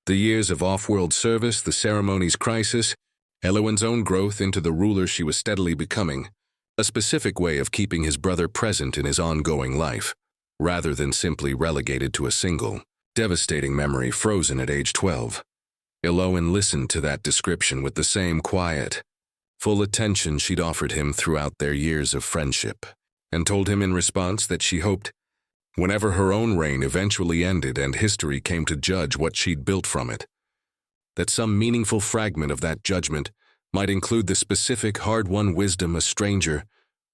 The years of off-world service, the ceremony's crisis, Elowen's own growth into the ruler she was steadily becoming, a specific way of keeping his brother present in his ongoing life, rather than simply relegated to a single, devastating memory frozen at age 12. Elowen listened to that description with the same quiet, full attention she'd offered him throughout their years of friendship, and told him in response that she hoped, whenever her own reign eventually ended and history came to judge what she'd built from it, that some meaningful fragment of that judgment might include the specific hard-won wisdom a stranger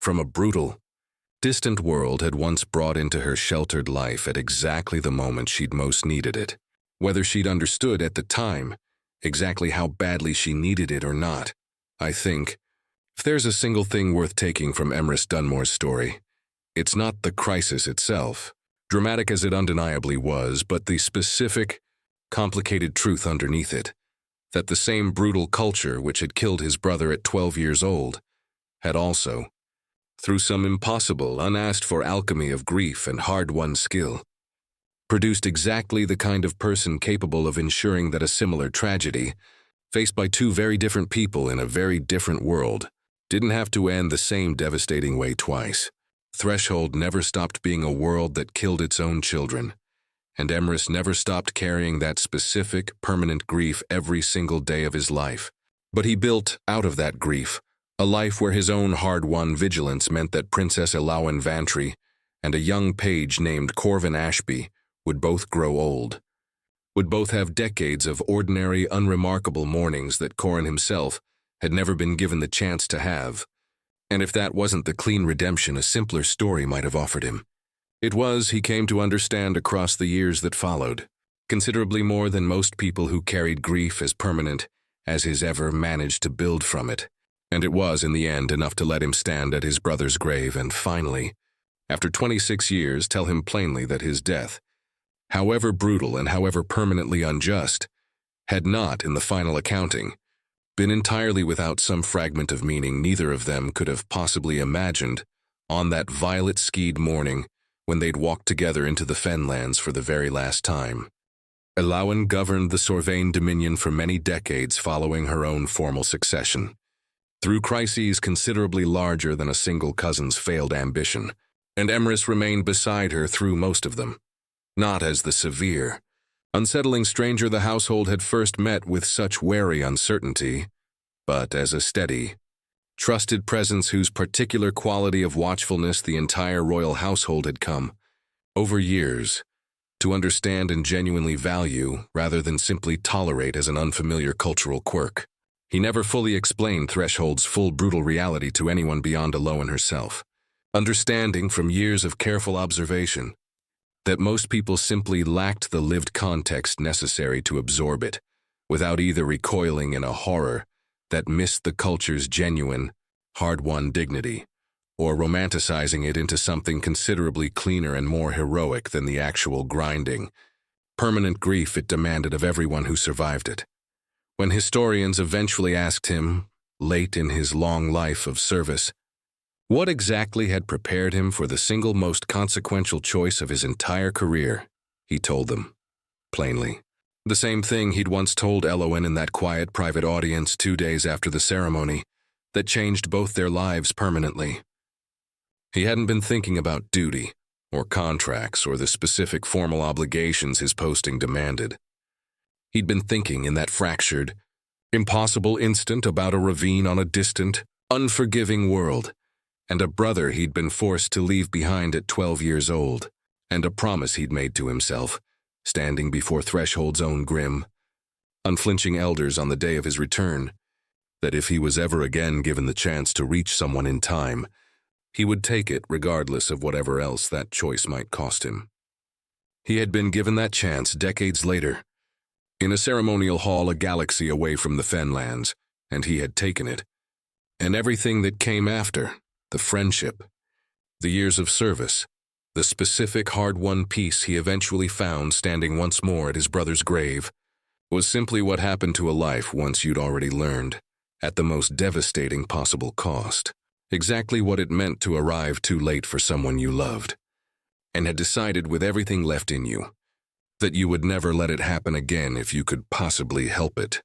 from a brutal, distant world had once brought into her sheltered life at exactly the moment she'd most needed it. Whether she'd understood at the time exactly how badly she needed it or not, I think, if there's a single thing worth taking from Emrys Dunmore's story, it's not the crisis itself, dramatic as it undeniably was, but the specific, complicated truth underneath it, that the same brutal culture which had killed his brother at 12 years old had also, through some impossible, unasked-for alchemy of grief and hard-won skill, produced exactly the kind of person capable of ensuring that a similar tragedy, faced by 2 very different people in a very different world, didn't have to end the same devastating way twice. Threshold never stopped being a world that killed its own children, and Emrys never stopped carrying that specific, permanent grief every single day of his life. But he built, out of that grief, A life where his own hard-won vigilance meant that Princess Elawan Vantry and a young page named Corvin Ashby would both grow old, would both have decades of ordinary, unremarkable mornings that Corrin himself had never been given the chance to have. And if that wasn't the clean redemption a simpler story might have offered him, it was, he came to understand across the years that followed, considerably more than most people who carried grief as permanent as his ever managed to build from it. And it was, in the end, enough to let him stand at his brother's grave and finally, after 26 years, tell him plainly that his death, however brutal and however permanently unjust, had not, in the final accounting, been entirely without some fragment of meaning neither of them could have possibly imagined on that violet-skied morning when they'd walked together into the Fenlands for the very last time. Elawan governed the Sorvain Dominion for many decades following her own formal succession, through crises considerably larger than a single cousin's failed ambition, and Emrys remained beside her through most of them, not as the severe, unsettling stranger the household had first met with such wary uncertainty, but as a steady, trusted presence whose particular quality of watchfulness the entire royal household had come, over years, to understand and genuinely value rather than simply tolerate as an unfamiliar cultural quirk. He never fully explained Threshold's full brutal reality to anyone beyond Elawan herself, understanding from years of careful observation that most people simply lacked the lived context necessary to absorb it, without either recoiling in a horror that missed the culture's genuine, hard-won dignity, or romanticizing it into something considerably cleaner and more heroic than the actual grinding, permanent grief it demanded of everyone who survived it. When historians eventually asked him, late in his long life of service, what exactly had prepared him for the single most consequential choice of his entire career, he told them, plainly. The same thing he'd once told Elowen in that quiet private audience 2 days after the ceremony that changed both their lives permanently. He hadn't been thinking about duty, or contracts, or the specific formal obligations his posting demanded. He'd been thinking in that fractured, impossible instant about a ravine on a distant, unforgiving world, and a brother he'd been forced to leave behind at 12 years old, and a promise he'd made to himself, standing before Threshold's own grim, unflinching elders on the day of his return, that if he was ever again given the chance to reach someone in time, he would take it regardless of whatever else that choice might cost him. He had been given that chance decades later, in a ceremonial hall a galaxy away from the Fenlands, and he had taken it. And everything that came after, the friendship, the years of service, the specific hard-won peace he eventually found standing once more at his brother's grave, was simply what happened to a life once you'd already learned, at the most devastating possible cost, exactly what it meant to arrive too late for someone you loved, and had decided with everything left in you that you would never let it happen again if you could possibly help it.